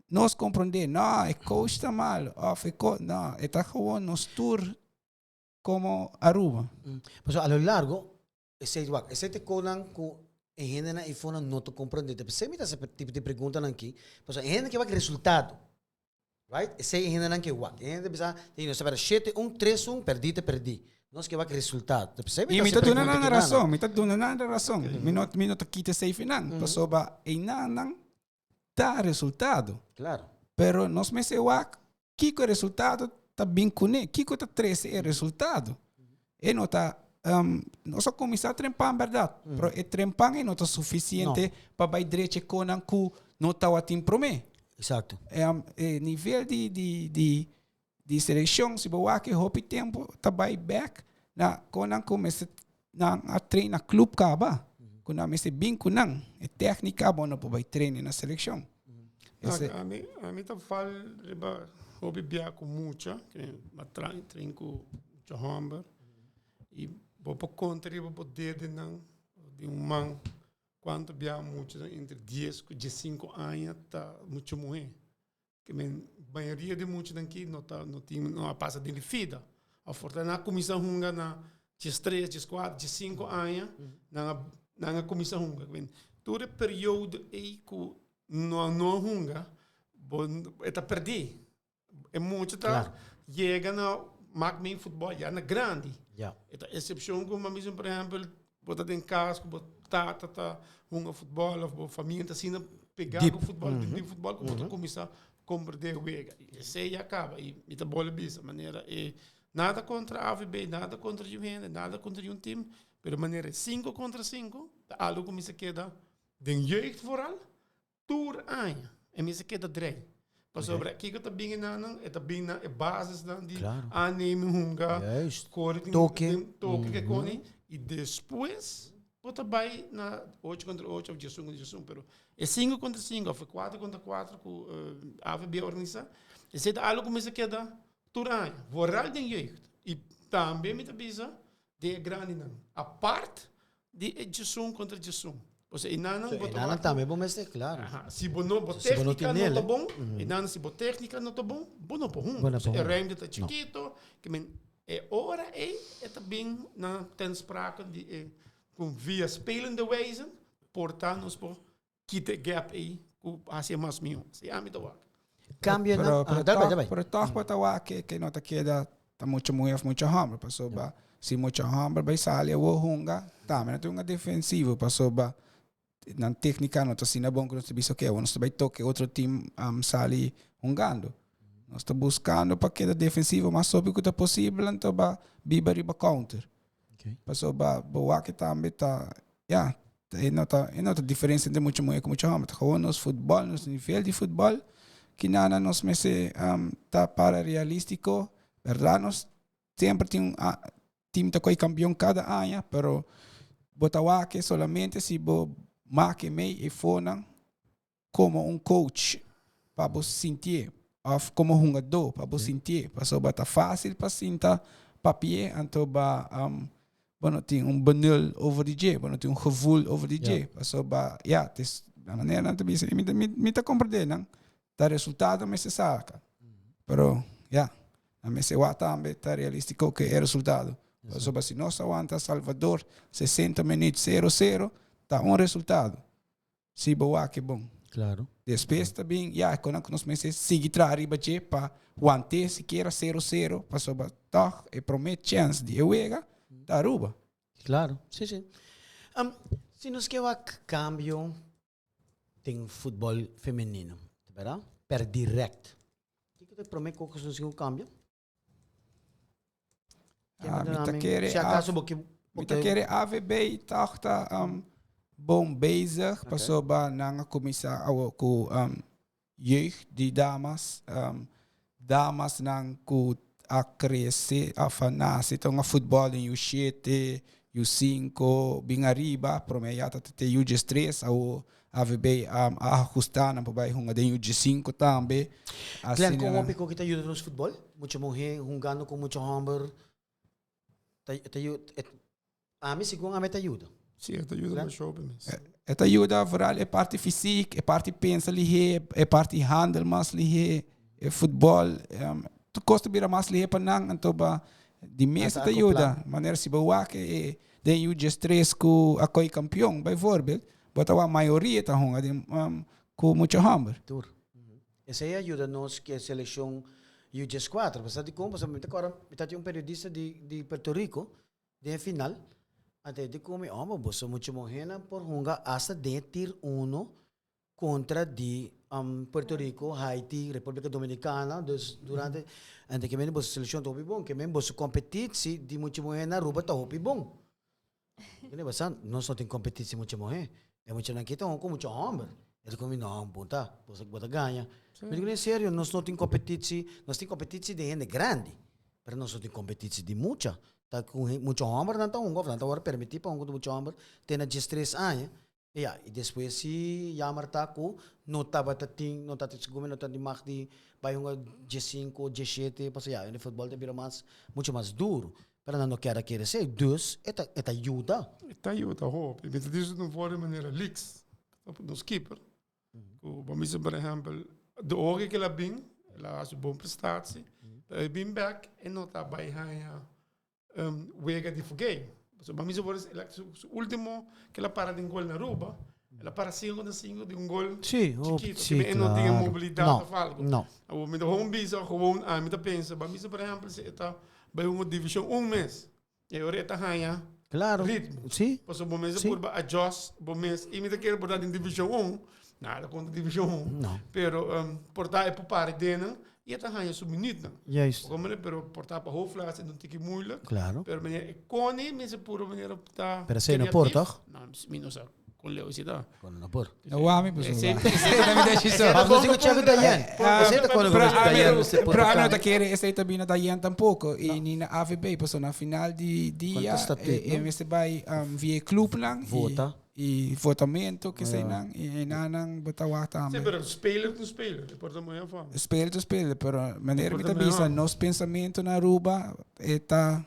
nós compreender, não, o coach está mal, não, está gewoon nos tour como Aruba. Mas a lo largo, esse te conan com a gente na iPhone não te compreende. Você me dá esse tipo de pergunta aqui, mas a gente que vai resultado, right? Esse a gente não que vai, a gente pensa, tem nós saber 7-1-3-1, perdi. Nós que vai resultado. E me tá dando na razão, me não tá quita safe não, passou ba e não dá resultado. Claro. Pero nós me se wak, kiko resultado tá bem cune, kiko tá 13 é resultado. E não tá nós só começar a trempar, verdade. Pero e trempar não tá suficiente para vai direito com que não tá o time prome. Exato. Nível de seleção, se boa que hope tempo tá vai back na conan começa na treina clube caba. Quando a mesa bem com não, é técnica bom não vai treinar na seleção. A mim tá falando riba hobby bia com muita, que treino com hamburger e vou por conta riba poder de não de man quanto bia muito entre 10 e 15 anos tá muito morrer. Que a maioria de muitos daqui não passa de vida. A força na comissão hunga na 3, 4, 5 anos na comissão hunga. Todo o período aí que não hunga, está perdido. É muito tá chega na magme futebol já na grande. Esta exceção como mesmo por exemplo, botar em casa, botar hunga futebol, ou família assim pegar Deep. o futebol, de futebol, como tu começar a compreender o wega. Isso aí acaba. E me tá bola dessa maneira. E nada contra a AVB, nada contra a Juventus, nada contra um time. Pero maneira 5 contra 5, algo começa a quedar de jeugd vooral, toer aan je. En me se queda drei. Pas over, kijk het bing in aan, het bing na basis dan die Claro. aannemen hunga, Juist. toque que coni, e depois bota bij na 8 contra 8 of 10 contra 10, pero é 5 contra 5 of 4 contra 4 com AVB organiza. E se algo começa a quedar toer aan je, vooral de jeugd. E também me tabisa de grande não. A parte de 10 contra 10. Ou seja, não So, inanan também bom, mas é claro. Se você não Se você não técnica tem não está nele. bom, e não se você técnica não está bom, bom não pode. Bom não É pode. ruimte está chiquito, que men é hora é também na tem sprake de com via spelende wijze, portanto nos por kite gap aí, com hacia mais mil. Se a mim tá Cambia na... Pero Dabai. pero toch batawa que não te queda tá muito muito hambre, passou ba. Se muito hambre vai sair o hunga, tá, mas não tem uma defensiva, passou ba. Na técnica não está sendo bom que nós sabemos que nós vai toque outro time sali hungando. Nós está buscando para que a defensiva mas soube que é possível então ba biba riba counter. Okay. Passou ba boa que também tá, é nota diferença entre muito muito com muito hambre. Gewoon nos futebol, nos nível de futebol que nada nos mese tá para realístico, verdade? Nós sempre tem time tá coi campeão cada ano, pero botawa que solamente se bo marque mei e fona como coach para você sentir, of como jogador para você sentir, para só bata fácil para sentar papier, então ba bueno tem banul over the J, bueno tem gevoel over the J, para só ba tes da maneira não te bisa, me tá compreender, não? Tá resultado me se saca. Pero a me se wata ambe tá realístico que é resultado. Para só ba se nós aguanta Salvador 60 minutos 0-0 tá resultado. Se boa que bom. Claro. Depois também, quando nós meses seguir arriba de para aguantar se queira 0-0, passou ba tá e promete chance de euega da Aruba. Claro. Sim. Se nos quer cambio tem futebol feminino, verdade? Per direct. O que te promete que nos quer cambio? Se acaso Mita querer AVB e tá bom bezig, passou ba na comissão com jeugd de damas, damas nang ku a crescer, a fanase, então a futebol em U7, U5, bem arriba, promeyata te U3, ou AVB a ajustar na pabai hunga de U5 também. Glenn, como pico que te ajuda no futebol? Muita mulher jogando com muito hamburger. A mim segundo a mim te ajuda. Sim, te ajuda a show mesmo. Te ajuda vooral é parte física, é parte pensa lihe, é parte handel mas lihe, é futebol, tu costa bira mas lihe panang então ba de mesa te ajuda, maneira se boa que den U3 com a coi campeão, bijvoorbeeld, bota a maioria tá honga de com muito hammer. Tour. Essa aí ajuda nos que a seleção U4, você de como, você agora tem periodista de Puerto Rico, de final. Até de como você muito morrendo por hunga hasta de tir 1 contra de Puerto Rico, Haiti, República Dominicana, durante ante que você seleção top bom, que você competição de muito morrendo na Aruba top bom. Ele bastante, não só tem competição muito morrer, é muito não kita com muito hambre. Ele come não, ponta, você bota ganha. Mas é sério, nós não tem competição de gente grande, mas nós não tem competição de muita. Tá com muito hambre não tá agora permitir para muito hambre ter na G3 anos e depois se jamar tá com não tá seguro não tá de mais de vai G5 G7 passa no futebol tem muito mais duro para não querer ser dus é ajuda hoop je bent dus een voor manier leaks nos keeper vamos por exemplo de ogen que ela bem ela faz boa prestatie bem back e não tá bij hij wega de foguei. So, mas o último que ela para de gol na Aruba, ela para 5 de gol chiquito, que não tinha mobilidade falgo. Não. O me gewoon bisa gewoon aan me pensa, mas por exemplo, se está bij uma divisão mês. E ora está ganha. Claro. Ritmo. Sim. Passo bom mês por adjust, bom mês e me quer botar em divisão nada contra divisão 1. Não. Pero portar é para pare dena e até ganha sua minuto. Juist. Como é, pero portar para hoofdklasse não tem que moeilijk. Claro. Pero meneer Connie, mensen pura meneer tá. Pero sei no por, toch? Não, minus com Leo se dá. Kono na por. Nawami po Ese- Mas não sei o Dayan. Esse é kono Pra Dayan. ano da kere esse tabi na dayan tampouco e ni na AVB paso na final di dia Quanto statuto, no? este by via club lang Vota. e votamento que sei nang e nanang batawa Sim, tama pero speler com speler. Porta muito fama. speel to speel pero maneira Porta kita bisa melhor. nos pensamento na Aruba eta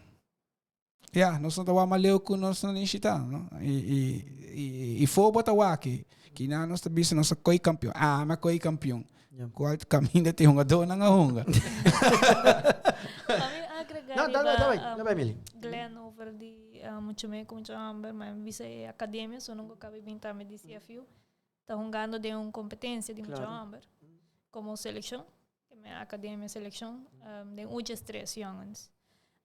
nós não tawa maleu com nós não enxita no e for batawa que na nós tabisa nós koi campeão mas koi campeão Yeah. qual caminho tem hunga do na hunga Kami agregar Não, dá vai, Mili. Glenn over di muito meio com muito amber, mas visa é academia, só nunca cabe pintar me de CFU. Tá jogando de uma competência de muito Claro. amber, como seleção, que é a academia seleção, de muitos 3 youngs.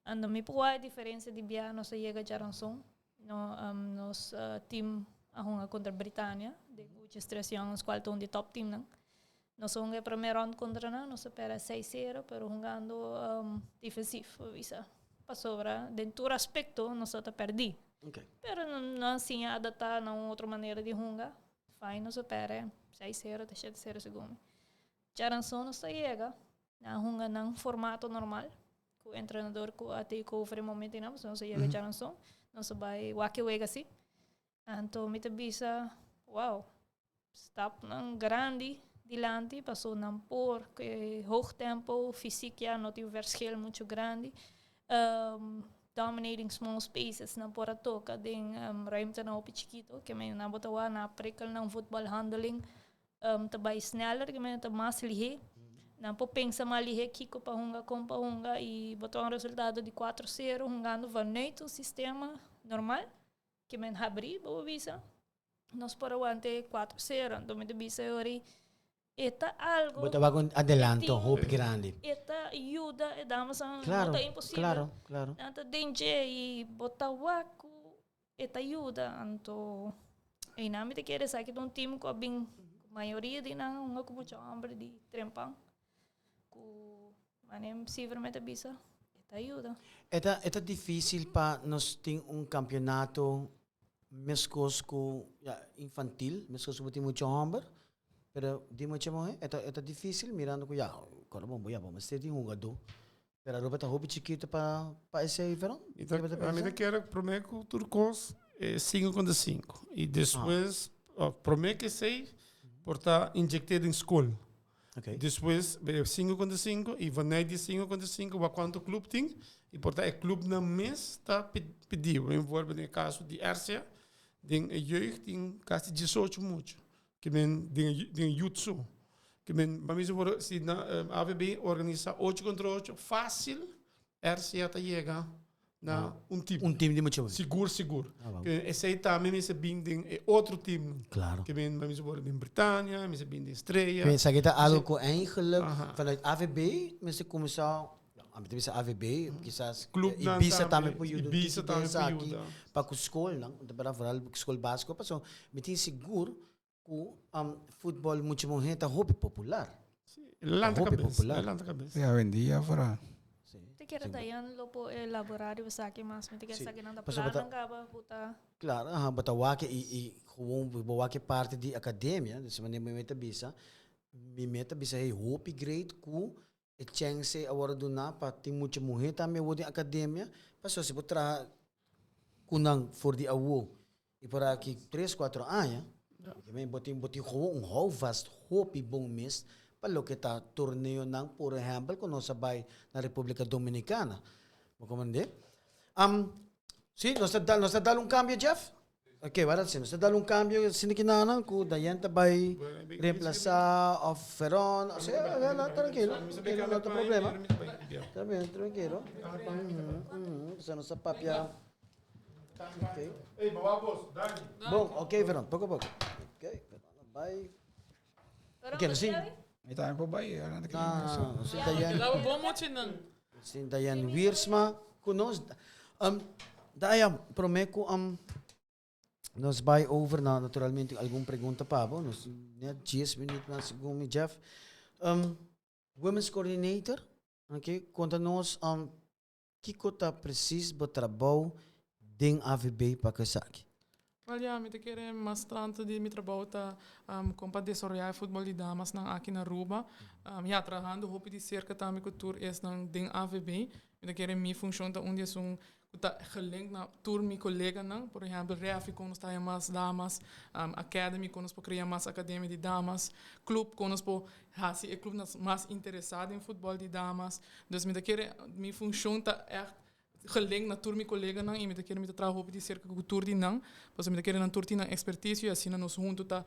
Ando me pôr a diferença de bia nossa chega de Aranson, nos team a jogar contra a Britânia, de muitos 3 youngs, qual estão de top team não. Nós somos o primeiro round contra nós, nós espera 6-0, pero jogando defensivo, visa. Para sobra, dentro do aspecto, nós só perdi. Okay. Pero não assim adaptar a outra maneira de jogar. Faz nós espera 6-0 até 7-0 segundo. Jaranson nós chega, na jogar num formato normal, com o treinador com até com o momento não, nós chega Jaranson, nós vai wake assim. Então me bisa, wow, stop nang grande dilante, passou num por que hoog tempo, física, não tem verschil muito grande. Dominating small spaces na por a toca din ruimte na op chiquito que me na botawa na prikkel ng football handling tabay sneller que me ta mas lihe na po pensa malihe kiko pa hunga e botou um resultado de 4-0 jogando vanuit o sistema normal que me abri boa visa nós para ante 4-0 então me bisa ori eta algo Bota ba con adelanto, hope grande. eta ajuda e damos ang Claro, bota impossível claro. Nanta danger e botar waku eta ajuda anto e nami te quer sair de um time com a bem maioria de não uma como chambre de trempang com manem possivelmente bisa eta ajuda Eta difícil pa nos ting campeonato mescos infantil, mescos com muito homem. Pero di mo chamo eta difícil mirando ko quando bom mas tem um jogador. Pero a roupa tá roupa chiquita para esse verão. Então, a minha quer prometo turcos 5 contra 5 e depois prometo que sei portar injectado em escola. Okay. Depois 5 contra 5 e vaneio de 5 contra 5 para quanto clube tem e portar clube na mês está pedido. Em volta no caso de Ercia, tem jeugd tem quase 18 muito. Que men den jutsu. Que men vamos ver se na AVB organiza 8 contra 8 fácil RCA chega na time. Time de muito. Seguro. Esse aí também me se bindem outro time. Claro. Que men vamos ver em Britânia, me se bindem Estrela. Pensa que tá algo com eigenlijk vanuit AVB, mas se começar a AVB, quizás Ibiza também por Ibiza também por para com escola, não? Para falar escola básica, passou, me tem seguro que futebol muito bom é hobby popular. Lanta cabeça. ya vendia para te quer dayan lo po elaborar o saque mas me te quer saque nanda plano ka ba puta Claro, batawa que e bawa que parte de academia, se mané meta bisa é hope grade ku e chance agora do na pa tem muito morrer também o de academia, passou se botar kunang for the awo e para aqui 3-4 anos, também botin vast hope bom mês para o que tá torneio nang por exemplo quando nós vai na República Dominicana. Vou comandar. Sim, nós está dando um cambio, Jeff? Ok, para sim, nós está dando um cambio, sinikinana, que dayan vai reemplazar o Ferron. O sea, tranquilo, não tem problema. Está bem, tranquilo. Você não sabe papia. Ok. Ei, babos, Dani. Bom, ok, Ferron, pouco a pouco. Ok, Ferron, vai. Ok, assim. may time pa ba yan Si Dayan. Si Dayan Wiersma, kunos. Dayan, prometo Nós vai over na naturalmente alguma pergunta Pablo. Nós net 10 minutos na segundo Jeff. Women's coordinator, okay? Conta-nos que cota preciso para trabalho den AVB para Kasaki. Well, ja, met keer mas tanto di mi trabalho tá compa desarrollar futebol de damas nang aqui na Aruba. Ja, trabajando hopi di cerca também cultura es nang ding AVB. Met keer mi função tá onde es tá gelinkt na tour mi collega nang, por exemplo, Refi conos tá mas damas, academy conos po criar mas academia de damas, club conos po hasi e club nas mais interessado em futebol de damas. Dus met keer mi função tá gelinkt na tour mi collega nang e met keer mi trabalho hopi di cerca cultura di nang, pues met keer na tour di nang expertise e assim nos junto tá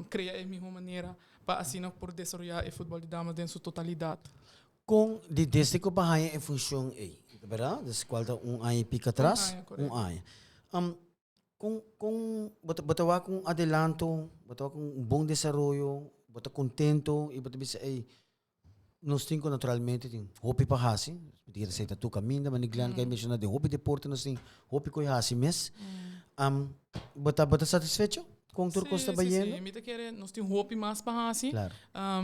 criar e mesma maneira para assim por desarrollar e futebol de damas em sua totalidade. Com de desde que bahaya em função aí, verdade? Des qual tá ano pica atrás, ano. Com bota com adelanto, bota com bom desenvolvimento, bota contento e bota bisa aí nós temos naturalmente tem hopi para hasi, diga se tá tu caminho, mas niglan que mencionar de hopi deporte nós tem hopi coi hasi mes. Bota satisfeito? Com tudo que está bayendo? Sim, me quer nós temos hopi mais para assim. Claro.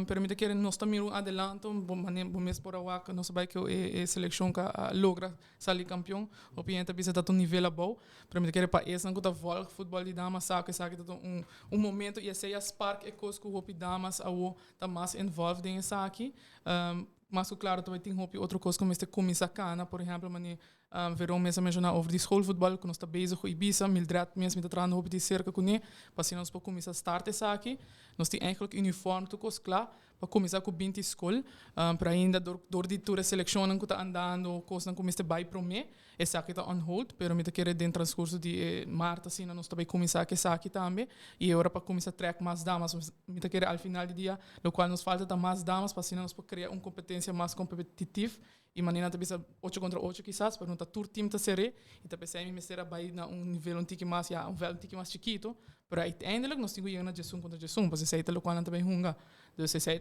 Pero me quer nós também adelanto, bom mês por agora, nós vai que a seleção que logra sair campeão, hopi entra bisa tá um nível bom. Pero me quer para esse não que tá volta futebol de damas, sabe tá momento e esse é spark e coisa que o hopi damas ao tá mais involved em essa aqui. Mas claro, também tem outra coisa como este comisacana, por exemplo, mani verão mesmo mencionar over de schoolvoetbal, que nós está bezig com Ibiza, Mildred mesmo está treinando op die cerca com ele, para se nós para começar start essa aqui, nós tem eigenlijk uniform tu cos claro, para começar com 20 escola, para ainda door die tour seleção que está andando, coisa não começa vai para mim, essa aqui está on hold, pero me querer dentro transcurso de março assim nós também começar que essa aqui também, e agora para começar track mais damas, me querer ao final do dia, no qual nos falta mais damas, para se nós para criar uma competência mais competitiva. E maneira também 8 contra 8 quizás, para não estar todo time tá seré, e também se me será vai na nível um tique mais, um nível um tique mais chiquito, para uiteindelijk nós temos que ir na Jesum contra Jesum, para se sair local não também hunga, então se sair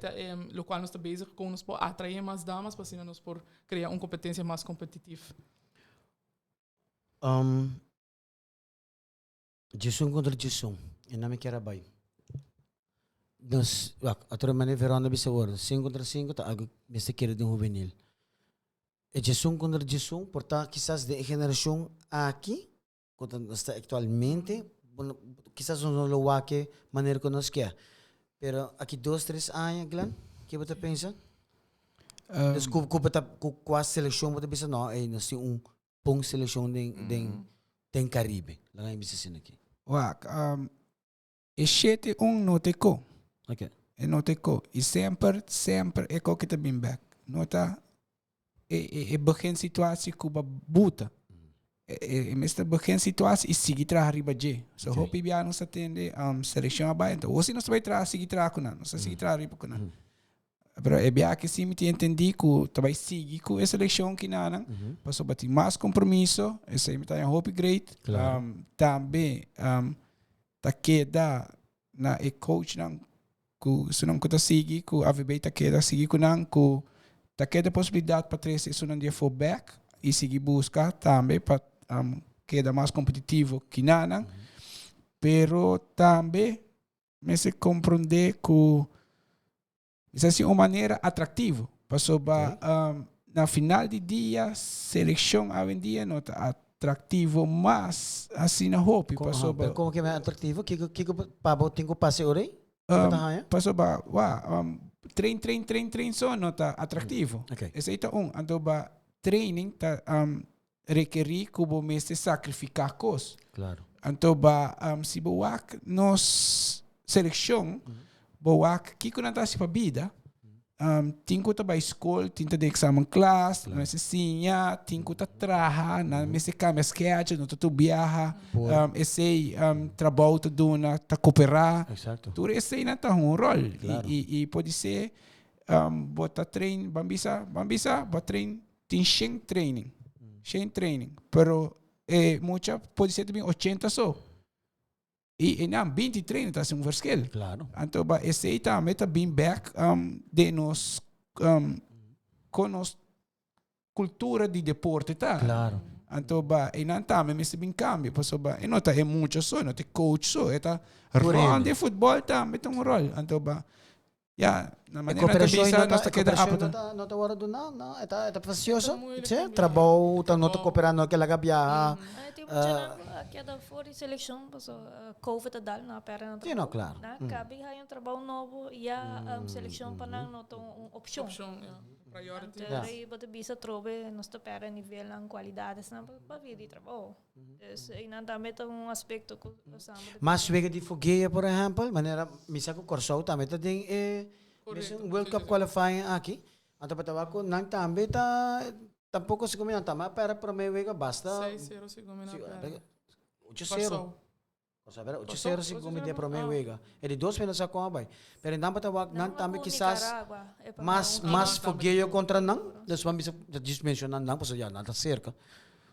local nós está bezig com nós por atrair mais damas, para se nós por criar uma competência mais competitiva. Jesum contra Jesum, e não me quer bem. Nós, a outra maneira verão bisa agora, 5 contra 5 tá algo bisa querer de juvenil. E Jesum contra Jesum, portanto, quizás de geração aqui, quando está atualmente, quizás não lo hace maneira que nós quer. Pero aqui 2, 3 anos, Glenn, que você pensa? Desculpa, com a seleção, você pensa, não, nós temos bom seleção de Caribe. Lá na MCC aqui. E 7 não te co. Ok. E não te co. E sempre, é co que está bem back. Nota, e begin situatie kuba buta. Mesta begin situatie is sigi tra hariba je. So hopi biano sa tende selection abai. Então, hoje nós vai tra sigi tra kuna, nós sigi tra hariba kuna. Pero é bia que sim me entendi que também sigi com a seleção que nana. Passou bati mais compromisso, esse me tá em hopi great. Também tá queda na e coach nang ku sunong ko ta sigi ku AVB ta queda sigi ku nang ku tá queda possibilidade para três isso não dia for back e seguir buscar também para queda mais competitivo que nada, pero também me se compreender que isso é uma maneira atrativa, passou na final de dia seleção a dia não tá atrativo mas assim na hope passou como que é atrativo que Pablo tem que passar orei passou trein só não tá atrativo. Esse aí tá então training tá requerir que o mês sacrificar coisas. Claro. Então se boak nos seleção boak que quando tá se para vida tem que tá para escola, tem que ter exame classe, mas assim tem que tá trabalhar na mês cama sketch, não tá viajar, esse trabalho tá dona tá cooperar. Exato. Tudo esse aí não tá rol e pode ser bota trein bambisa bota trein tem sem training, pero muita pode ser também 80 só. E não 20 treinos tá um verschil. Claro. Então esse aí também tá bem back de nos com nos cultura de deporte tá. Claro. Anto ba, inantame, may sabing cambio. Paso ba, inota é mucho so, inota coach so, eta Por ron ele. de futebol tam, itong rol. Anto ba, na maneira da Cooperação bisa, ainda nós tá queda apo. não tá hora do não, é precioso. moeilijk Sim, om trabalho, tá não tá Trabalho. cooperando aquela gabiarra. Tipo, cada for die seleção, COVID a dal na pera na Sim, não, claro. Na cabe hay um trabalho novo e a seleção para não tem opção. Option, ja. Priority. Ja. Aí bota bisa trobe nos pera nível ng qualidades na para vir de trabalho. Dus ina também tem aspecto que Mas wega de fogueira, por exemplo, maneira, misa ko Corsou também tem World Cup qualifying aqui. Anto patawa ko nang tambe tampouco se combina tama para pro meu wega basta 6-0 se combina pera. 8-0. Sabe, 8-0 se combina pro meu wega. Ele 2 pela sa ko bay. Pero nang patawa nang tambe quizás mas fogueira contra não. Das vamos just mencionar não, porque já nada cerca.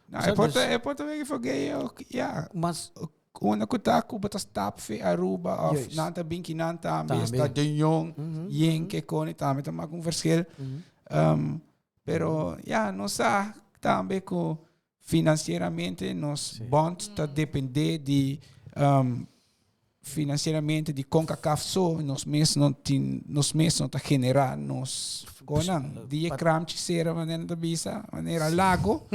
Não, Sabe, é porta que foguei, ja. Mas Una kutaku batas tapfe Aruba of Juist. nanta binki nanta Tambe. besta de jong yen que koni tambe tama com verschil. Pero ja, não sa tambe ko financeiramente nos bonds tá depender de financeiramente de CONCACAF so nos mês não tá generar nos konang dia kram chisera maneira da bisa maneira lago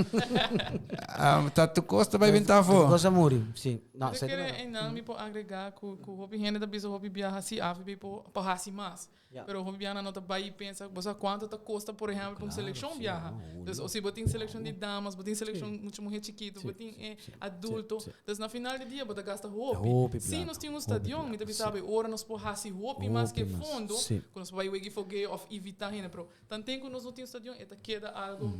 tá tu costa vai ventar fo. Cosa muri? Sim. Não, Eu sei quero ainda me po agregar que o hobby renda da bisa hobby viaja se ave po hasi mais. Yeah. Pero o hobby viaja não tá vai pensa, você quanto tá custa por exemplo para uma seleção viaja. Então, se botin seleção de damas, botin seleção muito mulher chiquito, botin adulto, então na final do dia bota gasta hobby. Se nós temos um estadião, me também sabe, ora nós po hasi hobby mais que fundo, quando nós vai wegi foguei of evitar renda pro. Tanto que nós não temos estadião, eta queda algo,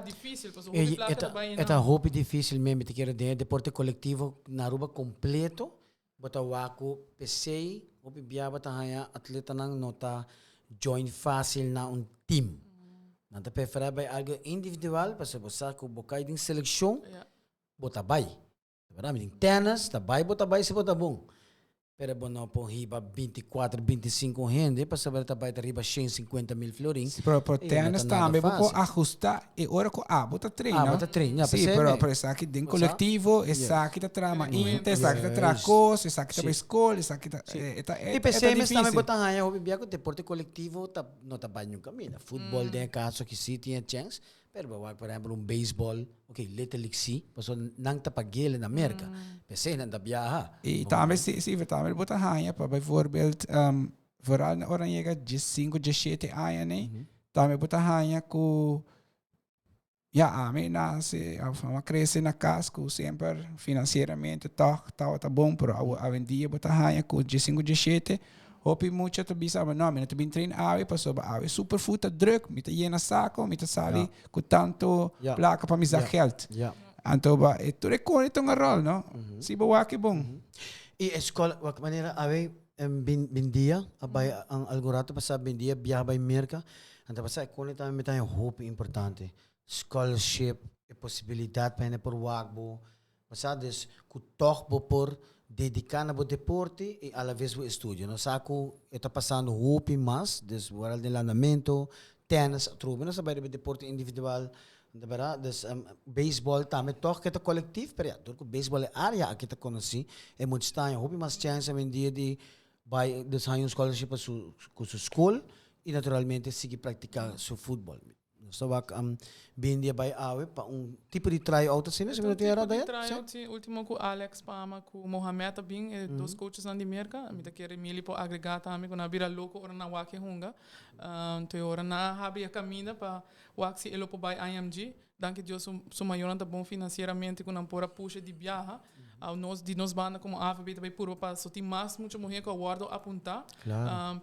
difícil, porque o hobby placa vai Esta roupa difícil mesmo, te quero dizer, deporte coletivo na Aruba completo, bota waku PC, hobby biaba tahaya atleta nang nota join fácil na team. Nanta prefere by algo individual, para você ko bocai din seleção, bota bay. Verdade, din tennis, ta bay bota bay se bota bom. Pero bono po hiba 24, 25 gente, para saber ta bay ta riba 150,000 florins. Pro tennis também vou ajustar e ora ko bota treino. Bota treino, Sim, pero essa aqui din coletivo, essa aqui tá trama inter, essa aqui tá tracos, essa aqui tá escola, essa aqui tá E PCMs também botam aí, o bibia com deporte coletivo, não tá bem no caminho. Futebol tem caso que sim tinha chance, pero por exemplo beisebol, okay, Little League sim, porque não tá pagele na América. PC não tá viaja. E também se também botar hanya para bijvoorbeeld vooral na orang chega de 5, de 7 anos, né? Também botar hanya com amin na se a crescer na casco sempre financeiramente tá bom para a vendia botar hanya com de 5, de 7. Hopi muito te bisa não, mas te bin train awe passou awe super futa druk, met jena saco, met sali com tanto placa para misa geld. Anto ba ito recone tong rol, no? Si bawaki bom. E escola, wak maneira awe bindia, abay ang algorato pa bindia biya bay Amerika. Anta pa sa ikone também met een hoop importante. Scholarship, e possibilidade para por wagbo. Pasades ku toch por dedicar no deporte e à vez o estudo. Não saco está passando hoop mais, des moral de andamento, tennis, tudo. Não sabe de deporte individual, de verdade, des baseball também toch que é coletivo, pero já, porque baseball é área que está conheci, é muito estranho. Hoop mais chance em dia de vai des há scholarship para sua escola e naturalmente seguir praticar seu futebol. So wak bem dia by awe pa tipo de tryout assim, se não tem errado aí. Tryout, último com Alex Pama, com Mohamed Abin, dois coaches na América, me querer mili po agregar também com na bira louco ora na wake hunga. Te ora na habi a caminha para wak si elo po by IMG, danke Deus so maior anda bom financeiramente com não pora puxa de viaja. Nós banda como AFB também por para só tem mais muito morrer com o guardo apontar.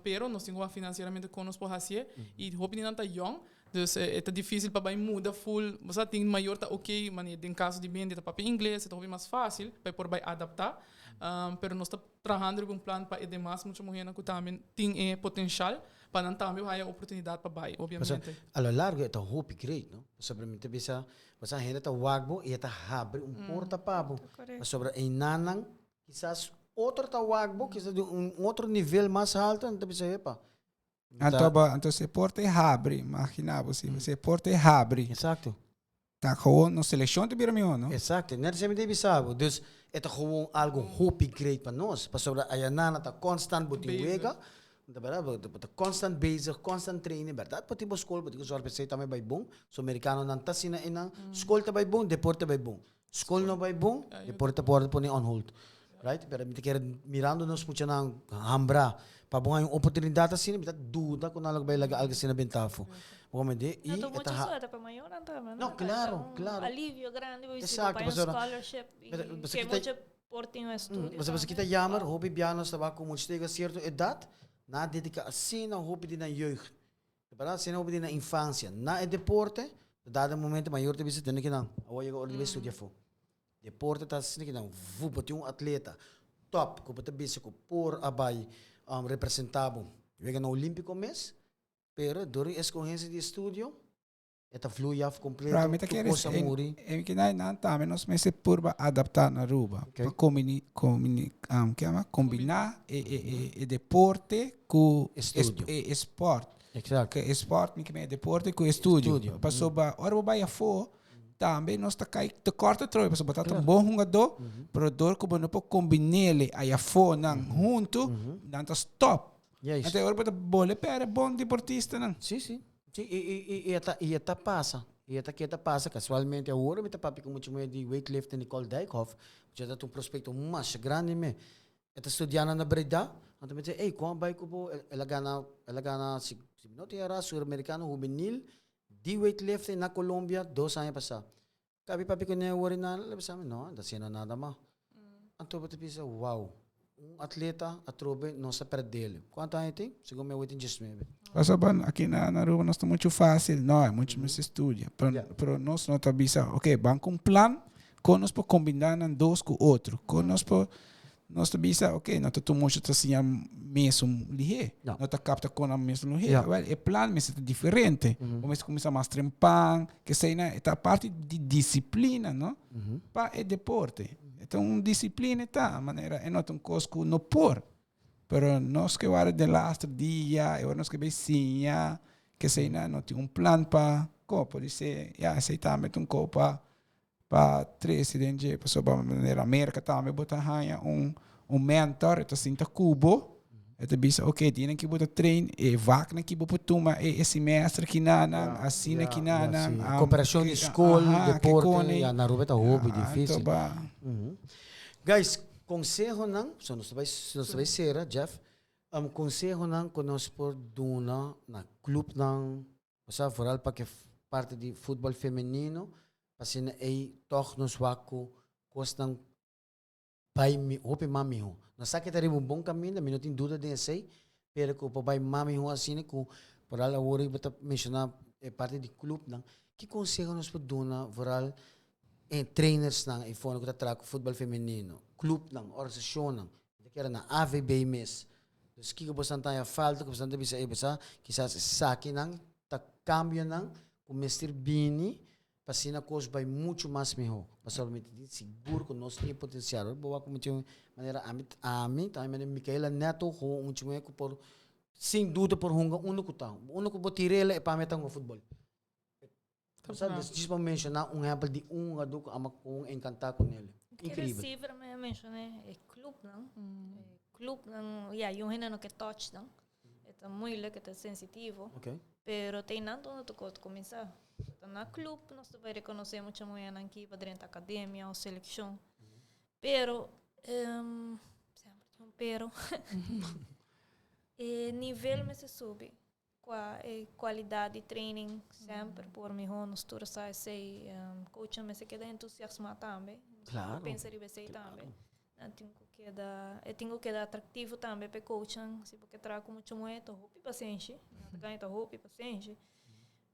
Pero nós temos financeiramente conosco por hacer e hope não tá young. Dus é difícil para bem muda full. Você tem maior tá ok, mas em caso de bem de papel inglês, é mais fácil para por bem adaptar. Pero nós está trabalhando com plano para de mais muito morrer na que também tem potencial para não também há oportunidade para bem, obviamente. A lo largo é tão hope great, não? Sobre mim também você ainda tá wagbo e tá abre porta pabo. Sobre em nanang, quizás outro tá wagbo, quizás de outro nível mais alto, então você epa. Então se porte abre, imagina você porte abre. Exato. tá gewoon no seleção de Birmingham, no? Exacto, net zijn we die bisabo. Dus het is gewoon algo hopi great para nós. Para sobre a Yanana tá constant botiwega. Tá constant bezig, constant training, verdade? Pati bo school, pati ko sorbe say também vai bom. So americano nan ta sina ina, school tá vai bom, deporte vai bom. School não vai bom, deporte pode pôr on hold. Right? Pero me quer mirando nos pucha nang hambra. Pa bom yung oportunidade assim, me duda kung nalag vai laga algo sina bentafo. Como de e mucho suerte para mayor também. No, claro, claro. Alívio grande, Exacto, para um scholarship que mucho portinho estudo. Mas kita jammer, hobby bianos tá com muito chega certo idade, na dedica assim na hobby de na jeugd. Para assim hobby de na infância, na deporte, dado momento maior te visita que não. Ou eu ordeio estudar fo. Deporte tá assim que não, vou botar atleta top, que botar base que por abai representado. Vega no olímpico mês, pero durante a escolha de estudo eta flui af completo. Pra mim tá querendo é que nós também nós me se purba adaptar na Aruba. Okay. Para combinar e deporte com esporte. Exato. Que esporte que é deporte com estúdio. Passou ba ora vai a fo também nós tá cai te corta troia, passou ba tá bom jogador, pero dor que não pode combinar ele aí a fo nan junto, dan tá stop. Yes. Até agora para bola para bom deportista não. Sim, sim. Sim, e esta passa. E esta que passa, casualmente, agora me papi com muito meio de weightlifting Nicole Dijkhoff, já dá um prospecto mais grande me. Esta estudando na Breda, então me diz, ei, como vai que ela gana se não tem era sul-americano juvenil de weightlifting na Colômbia 2 anos passados. Cabe papi com nem agora na, lembra sabe não, da cena nada mais. Então eu pensa, uau. Atleta a trobe não se perde dele. Quanto anos tem? Segundo meu waiting just maybe. Aqui na Aruba nós está muito fácil, não é muito mais estudia. Pero nós não tá bisa, ok, banco um plano, com nós para combinar dois com o outro. Com nós para nós tá bisa, ok, não tá tão muito assim mesmo lihe. Não tá capta com a mesmo lihe. Well, é plano mas é diferente. Começa começar mais trempang, que sei na, é parte de disciplina, não? Pa é deporte. Então, disciplina tá, maneira é não tão coisa que não por. Pero nós que vara de lastro dia, eu nós que becinha, que sei na, não tem plano para, como pode ser, sei também um copa para presidente, pessoa para maneira América também botar raia mentor, então sinta cubo. Então bisa, ok, tienen que botar treino, vacna que botar tuma, semestre que nana, assina que nana, cooperação de escola, deporte, na Aruba tá hobby difícil. Guys, consejo não, só nós vai ser, Jeff. Consejo não que nós por duna na clube não, passar foral para que parte de futebol feminino, passina aí toch nos waco costam pai mi hope mami ho. Nós sabe que tá um bom caminho, não tem dúvida de sei, pero que o pai mami ho assim que por ala hora bota mencionar parte de clube não. Que consejo nós por duna foral trainers não, e fono que tá trago futebol feminino, clube não, organização não. Que era na AVB mes. Dus que você não tem falta, que você não bisa bisa, quizás saque não, tá cambio não, com Mr. Bini, passina coisa vai muito mais melhor. Passalmente seguro que nós temos potencial. Boa como tinha maneira a mim, também Micaela Neto, com um time que por sem dúvida por hunga único tão, único botirele é para meter no futebol. Sabe, diz para mencionar exemplo de adulto ama com encantar com ele. Incrível. Que receiver me mencionei é clube não, clube não, eu ainda não que touch não, é muito legal, é sensitivo. Okay. Pero tem não onde tu pode começar. Então na clube nós vai reconhecer muita mulher aqui para dentro da academia ou seleção. Pero sempre tem pero. Nível me se sube. Qualidade de training sempre por mim nós todos sei coach me se queda entusiasmado também. Claro. Pensar em você também. Tenho que dar atrativo também para coaching, se porque trago muito mulher, tô hope paciente, ganho tô hope paciente.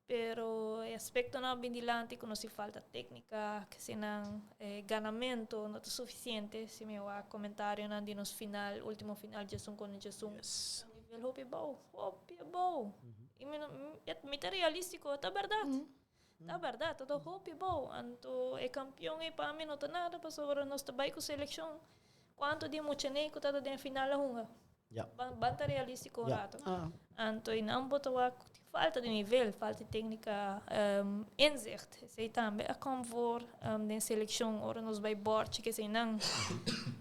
Pero aspecto na bindilante que não se falta técnica, que se não ganamento não é suficiente, se meu comentário não de nos final, último final Jesus com Jesus. Nível hope bom. E me tá realístico, tá verdade. Tá verdade, todo hope bom. Anto é campeão e para mim não tá nada, para sobre nós trabalho com seleção. Quanto de muito nem que tá dentro final a hunga. Banta realístico rato. Anto e não botou falta de nível, falta de técnica, inzicht. Zij também a come voor de seleção, ora nos bij bord, que zij não.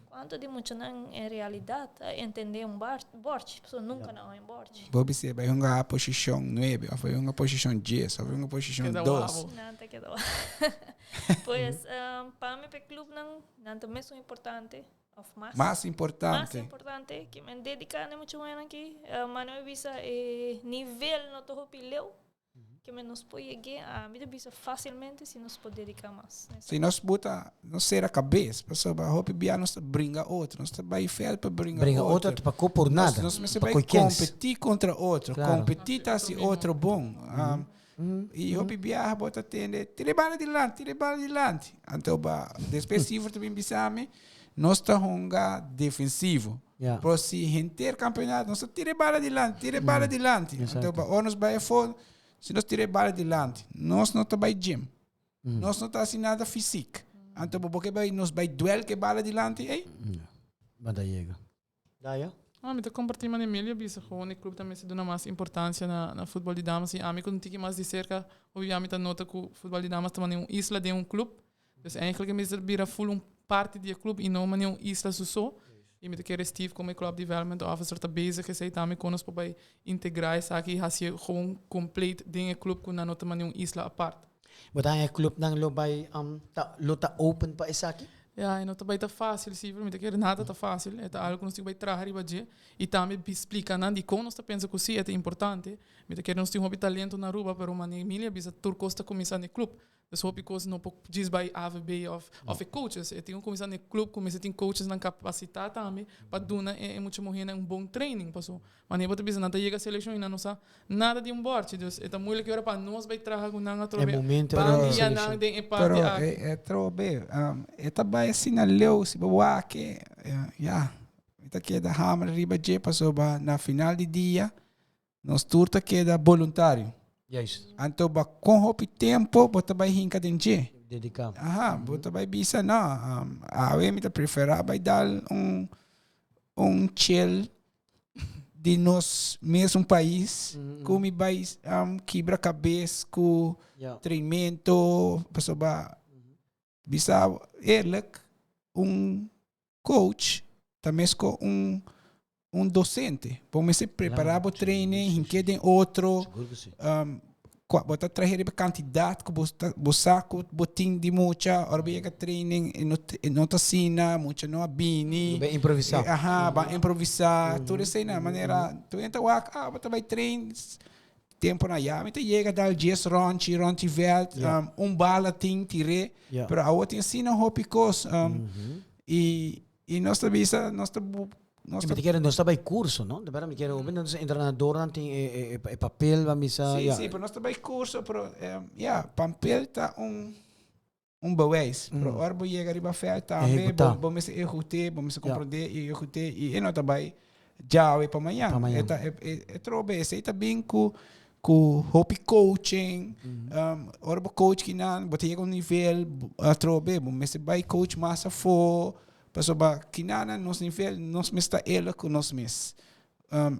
Quanto de muito não em realidade entender bord, pessoa nunca não em bord. Bobby se vai jogar a posição 9, ou vai jogar a posição 10, ou vai jogar a posição 2. Não, te quedou. Pois, para mim, o clube não também é importante. Mais importante. Mais importante, que me dedicar muito mais aqui, mas não visa nível no todo pileu, que me nos pode chegar a me visa facilmente se nos pode dedicar mais. Se nós bota, não ser a cabeça, pessoa, hope bia nós brinca outro, nós vai fel para brinca outro. Para por nada. Nós vai competir contra outro, Claro. competir tá se outro bom. E hope bia bota tire bala adiante. Então, defensivo também bisame. Nós está honga defensivo. Yeah. Para se render campeonato, nós tire bala adiante. Então, ou nós vai for, se nós tire bala adiante, nós não tá vai gym. Nós não está assim nada físico. Então, porque vai nós vai duel que bala adiante, Manda chega. Daí? Met compartir met Emilia, bisa gewoon ik club também se dá mais importância na futebol de damas e a mim quando tinha mais de cerca, obviamente nota que o futebol de damas também é isla de club. Dus eigenlijk is er weer full parte do clube e não uma isla só. E met keer Steve como club development officer tá bezig gezet daarmee kon ons bij integrar isso aqui has je gewoon compleet dingen club kon na uma isla apart. Wat aan club nang lobay lota open pa isa aqui? Ja, en dat bij te fácil, sim, met keer nada tá fácil. É algo que nós temos que trabalhar riba e também explica não de como nós tá pensa que sim é importante. Met keer nós temos talento na rua, pero uma Emilia bisa turcosta começar no clube. Dus hoop ik não diz bij AVB of coaches. Eu tenho começar no clube, começar tem coaches na capacidade também para dar é muito morrer bom training, passou. Mas nem bisa nada chega a seleção e não sabe nada de board. Dus é muito que para nós vai trabalhar com nada trobe. É momento para já não tem parte. Pero é trobe. É também assim na leu se boa que já. Ita queda hammer riba je passou na final de dia. Nós turta queda voluntário. Juist. Então, com o tempo, você vai rincar dentro. Dedicar. Você vai bisa na. Eu me prefere vai dar chill de nós mesmo país, como vai quebrar cabeça com treinamento, pessoa bisa eerlijk coach, também com docente. Para se preparar para o treino, em que tem outro. Bota trazer a quantidade que você botin de muita, hora que training não tá sina, muita não abini. Vai improvisar. Vai improvisar. Tudo isso aí na maneira, tu entra lá, bota vai trein tempo na já, então chega dar 10 ronde veld, bala ting tire, pero a outra ensina hopicos e nós também nós também curso, não? De verdade, me quero ouvir, nós treinador não tem papel, vamos Sim, pero nós também curso, pero papel tá bewijs. Pero hora vai chegar riba fel também, vamos se executar, vamos se compreender e executar e não também já é para amanhã. É trobe, sei também com hopi coaching, hora coach que não, botar um nível trobe, vamos se vai coach massa for. Pessoa que nada nos nível nós está ela com nós mesmos.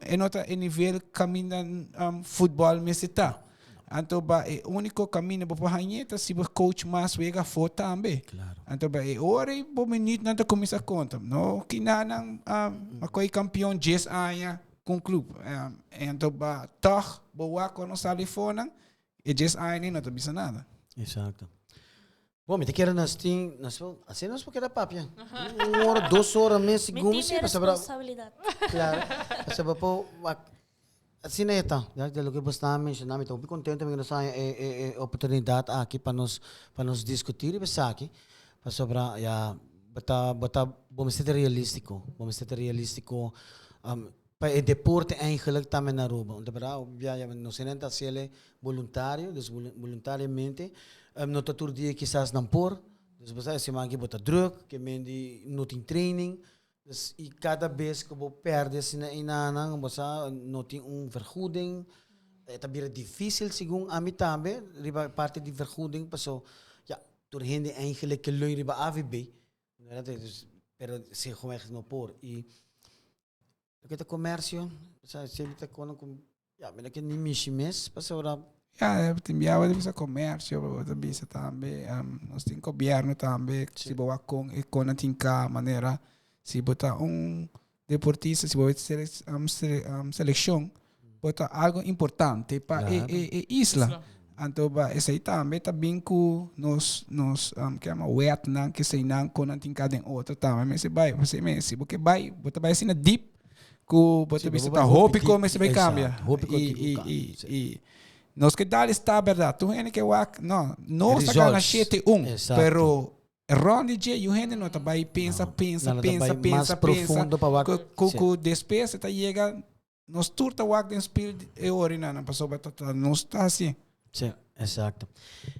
É nota em nível caminho futebol mesmo está. Então é o único caminho para fazer se o coach mais vega for também. Claro. Então é hora e bom menino não começa a conta. Não que nada a campeão 10 anos com o clube. Então toch boa quando sai fora e 10 anos não bisa nada. Exato. Bom, me te quero assim nós porque da papia. 1 hora, 2 horas, meia segundo, sim, responsabilidade. Claro. Sabe po assim é tá. Já que que você está mencionando, estou muito contente que nós temos oportunidade aqui para nos discutir e pensar aqui para sobre vamos ser realístico, para o deporte eigenlijk também na Aruba. De verdade, não se nenta se ele voluntário, dus voluntariamente. No todo dia quizás não por, dus você se manque bota druk, que mendi não tem training, dus e cada vez que você perde assim na você não tem vergoeding, é também difícil segundo a mim também, riba parte de vergoeding, passou, door hen eigenlijk que lui riba AVB, pero se como é não por e porque o comércio, sabe, se ele está com Ja, mas que nem mishi mes, pastora. Ja, timbiawa de bisa comércio, de bisa também, nós tem governo também, se boa com tinka maneira, se botar deportista, se boa seleção, botar algo importante para isla. Então, esse aí também tá bem com nos que é uma Vietnam que se não com tinka den outra também, mas se vai, se porque vai, botar vai assim na deep, com botar bisa tá hope como se vai cambia. E nós que dar está verdade, tu gente que não está na 7-1, pero ronde dia e o gente não tá vai pensa profundo para com despesa tá chega nos turta wak den spil e orina na passou batata não está assim. Sim, exato.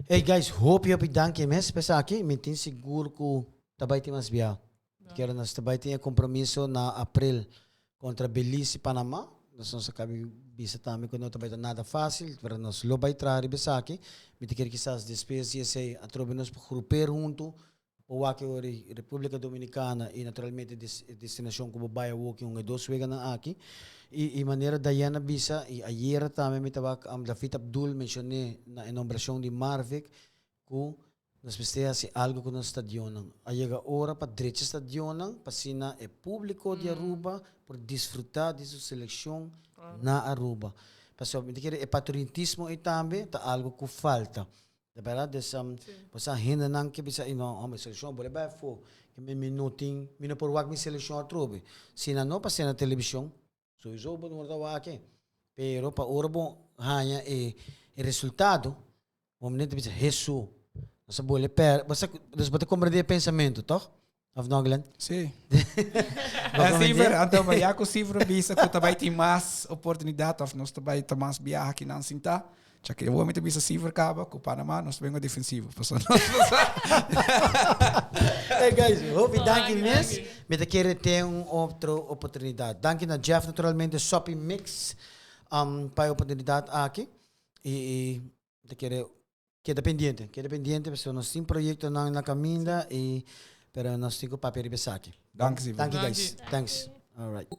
Hey guys, hope you danke mes pesa aqui, me tin seguro que tabay ti mas biya. Quero nós tabay ti compromisso na April contra Belize e Panamá. Nós não sabemos bisa também que não está nada fácil, para nós lo vai trazer bisa aqui. Me quer que essas despesas se atrobe nós para grupar junto, o aqui a República Dominicana e naturalmente destinação como vai o que 2 vezes na aqui. E maneira Diana bisa e ayer também me estava David Abdul mencionei na inauguração de Marvic que nós precisamos fazer algo com o estadion. Aí a hora para direito estadion, para sina é público de Aruba por desfrutar de sua seleção na Aruba. Pastor, me dizer, é patriotismo e também tá algo que falta. Da verdade, você ainda não que bisa uma seleção, boleh vai for que me minuting, me por wag me seleção atrobe. Sina não para na televisão, so iso bom morta wake. Pero para ora bom hanya e resultado, momento bisa Jesus. Você boleh você pode compreender pensamento, toh? Of Nogland? Sim. É então vai com cifra bisa que também tem mais oportunidade, of nós também tem mais viagem aqui na Sinta. Já que eu vou meter bisa cifra caba com Panamá, nós também defensivo. Hey guys, hope danke mes. Me querer ter outra oportunidade. Danke na Jeff naturalmente Shopping Mix para a oportunidade aqui e te querer queda pendiente, porque nós temos projeto na caminho e pero nós temos papel de aqui. Danke, Thank you guys. Thanks. All right.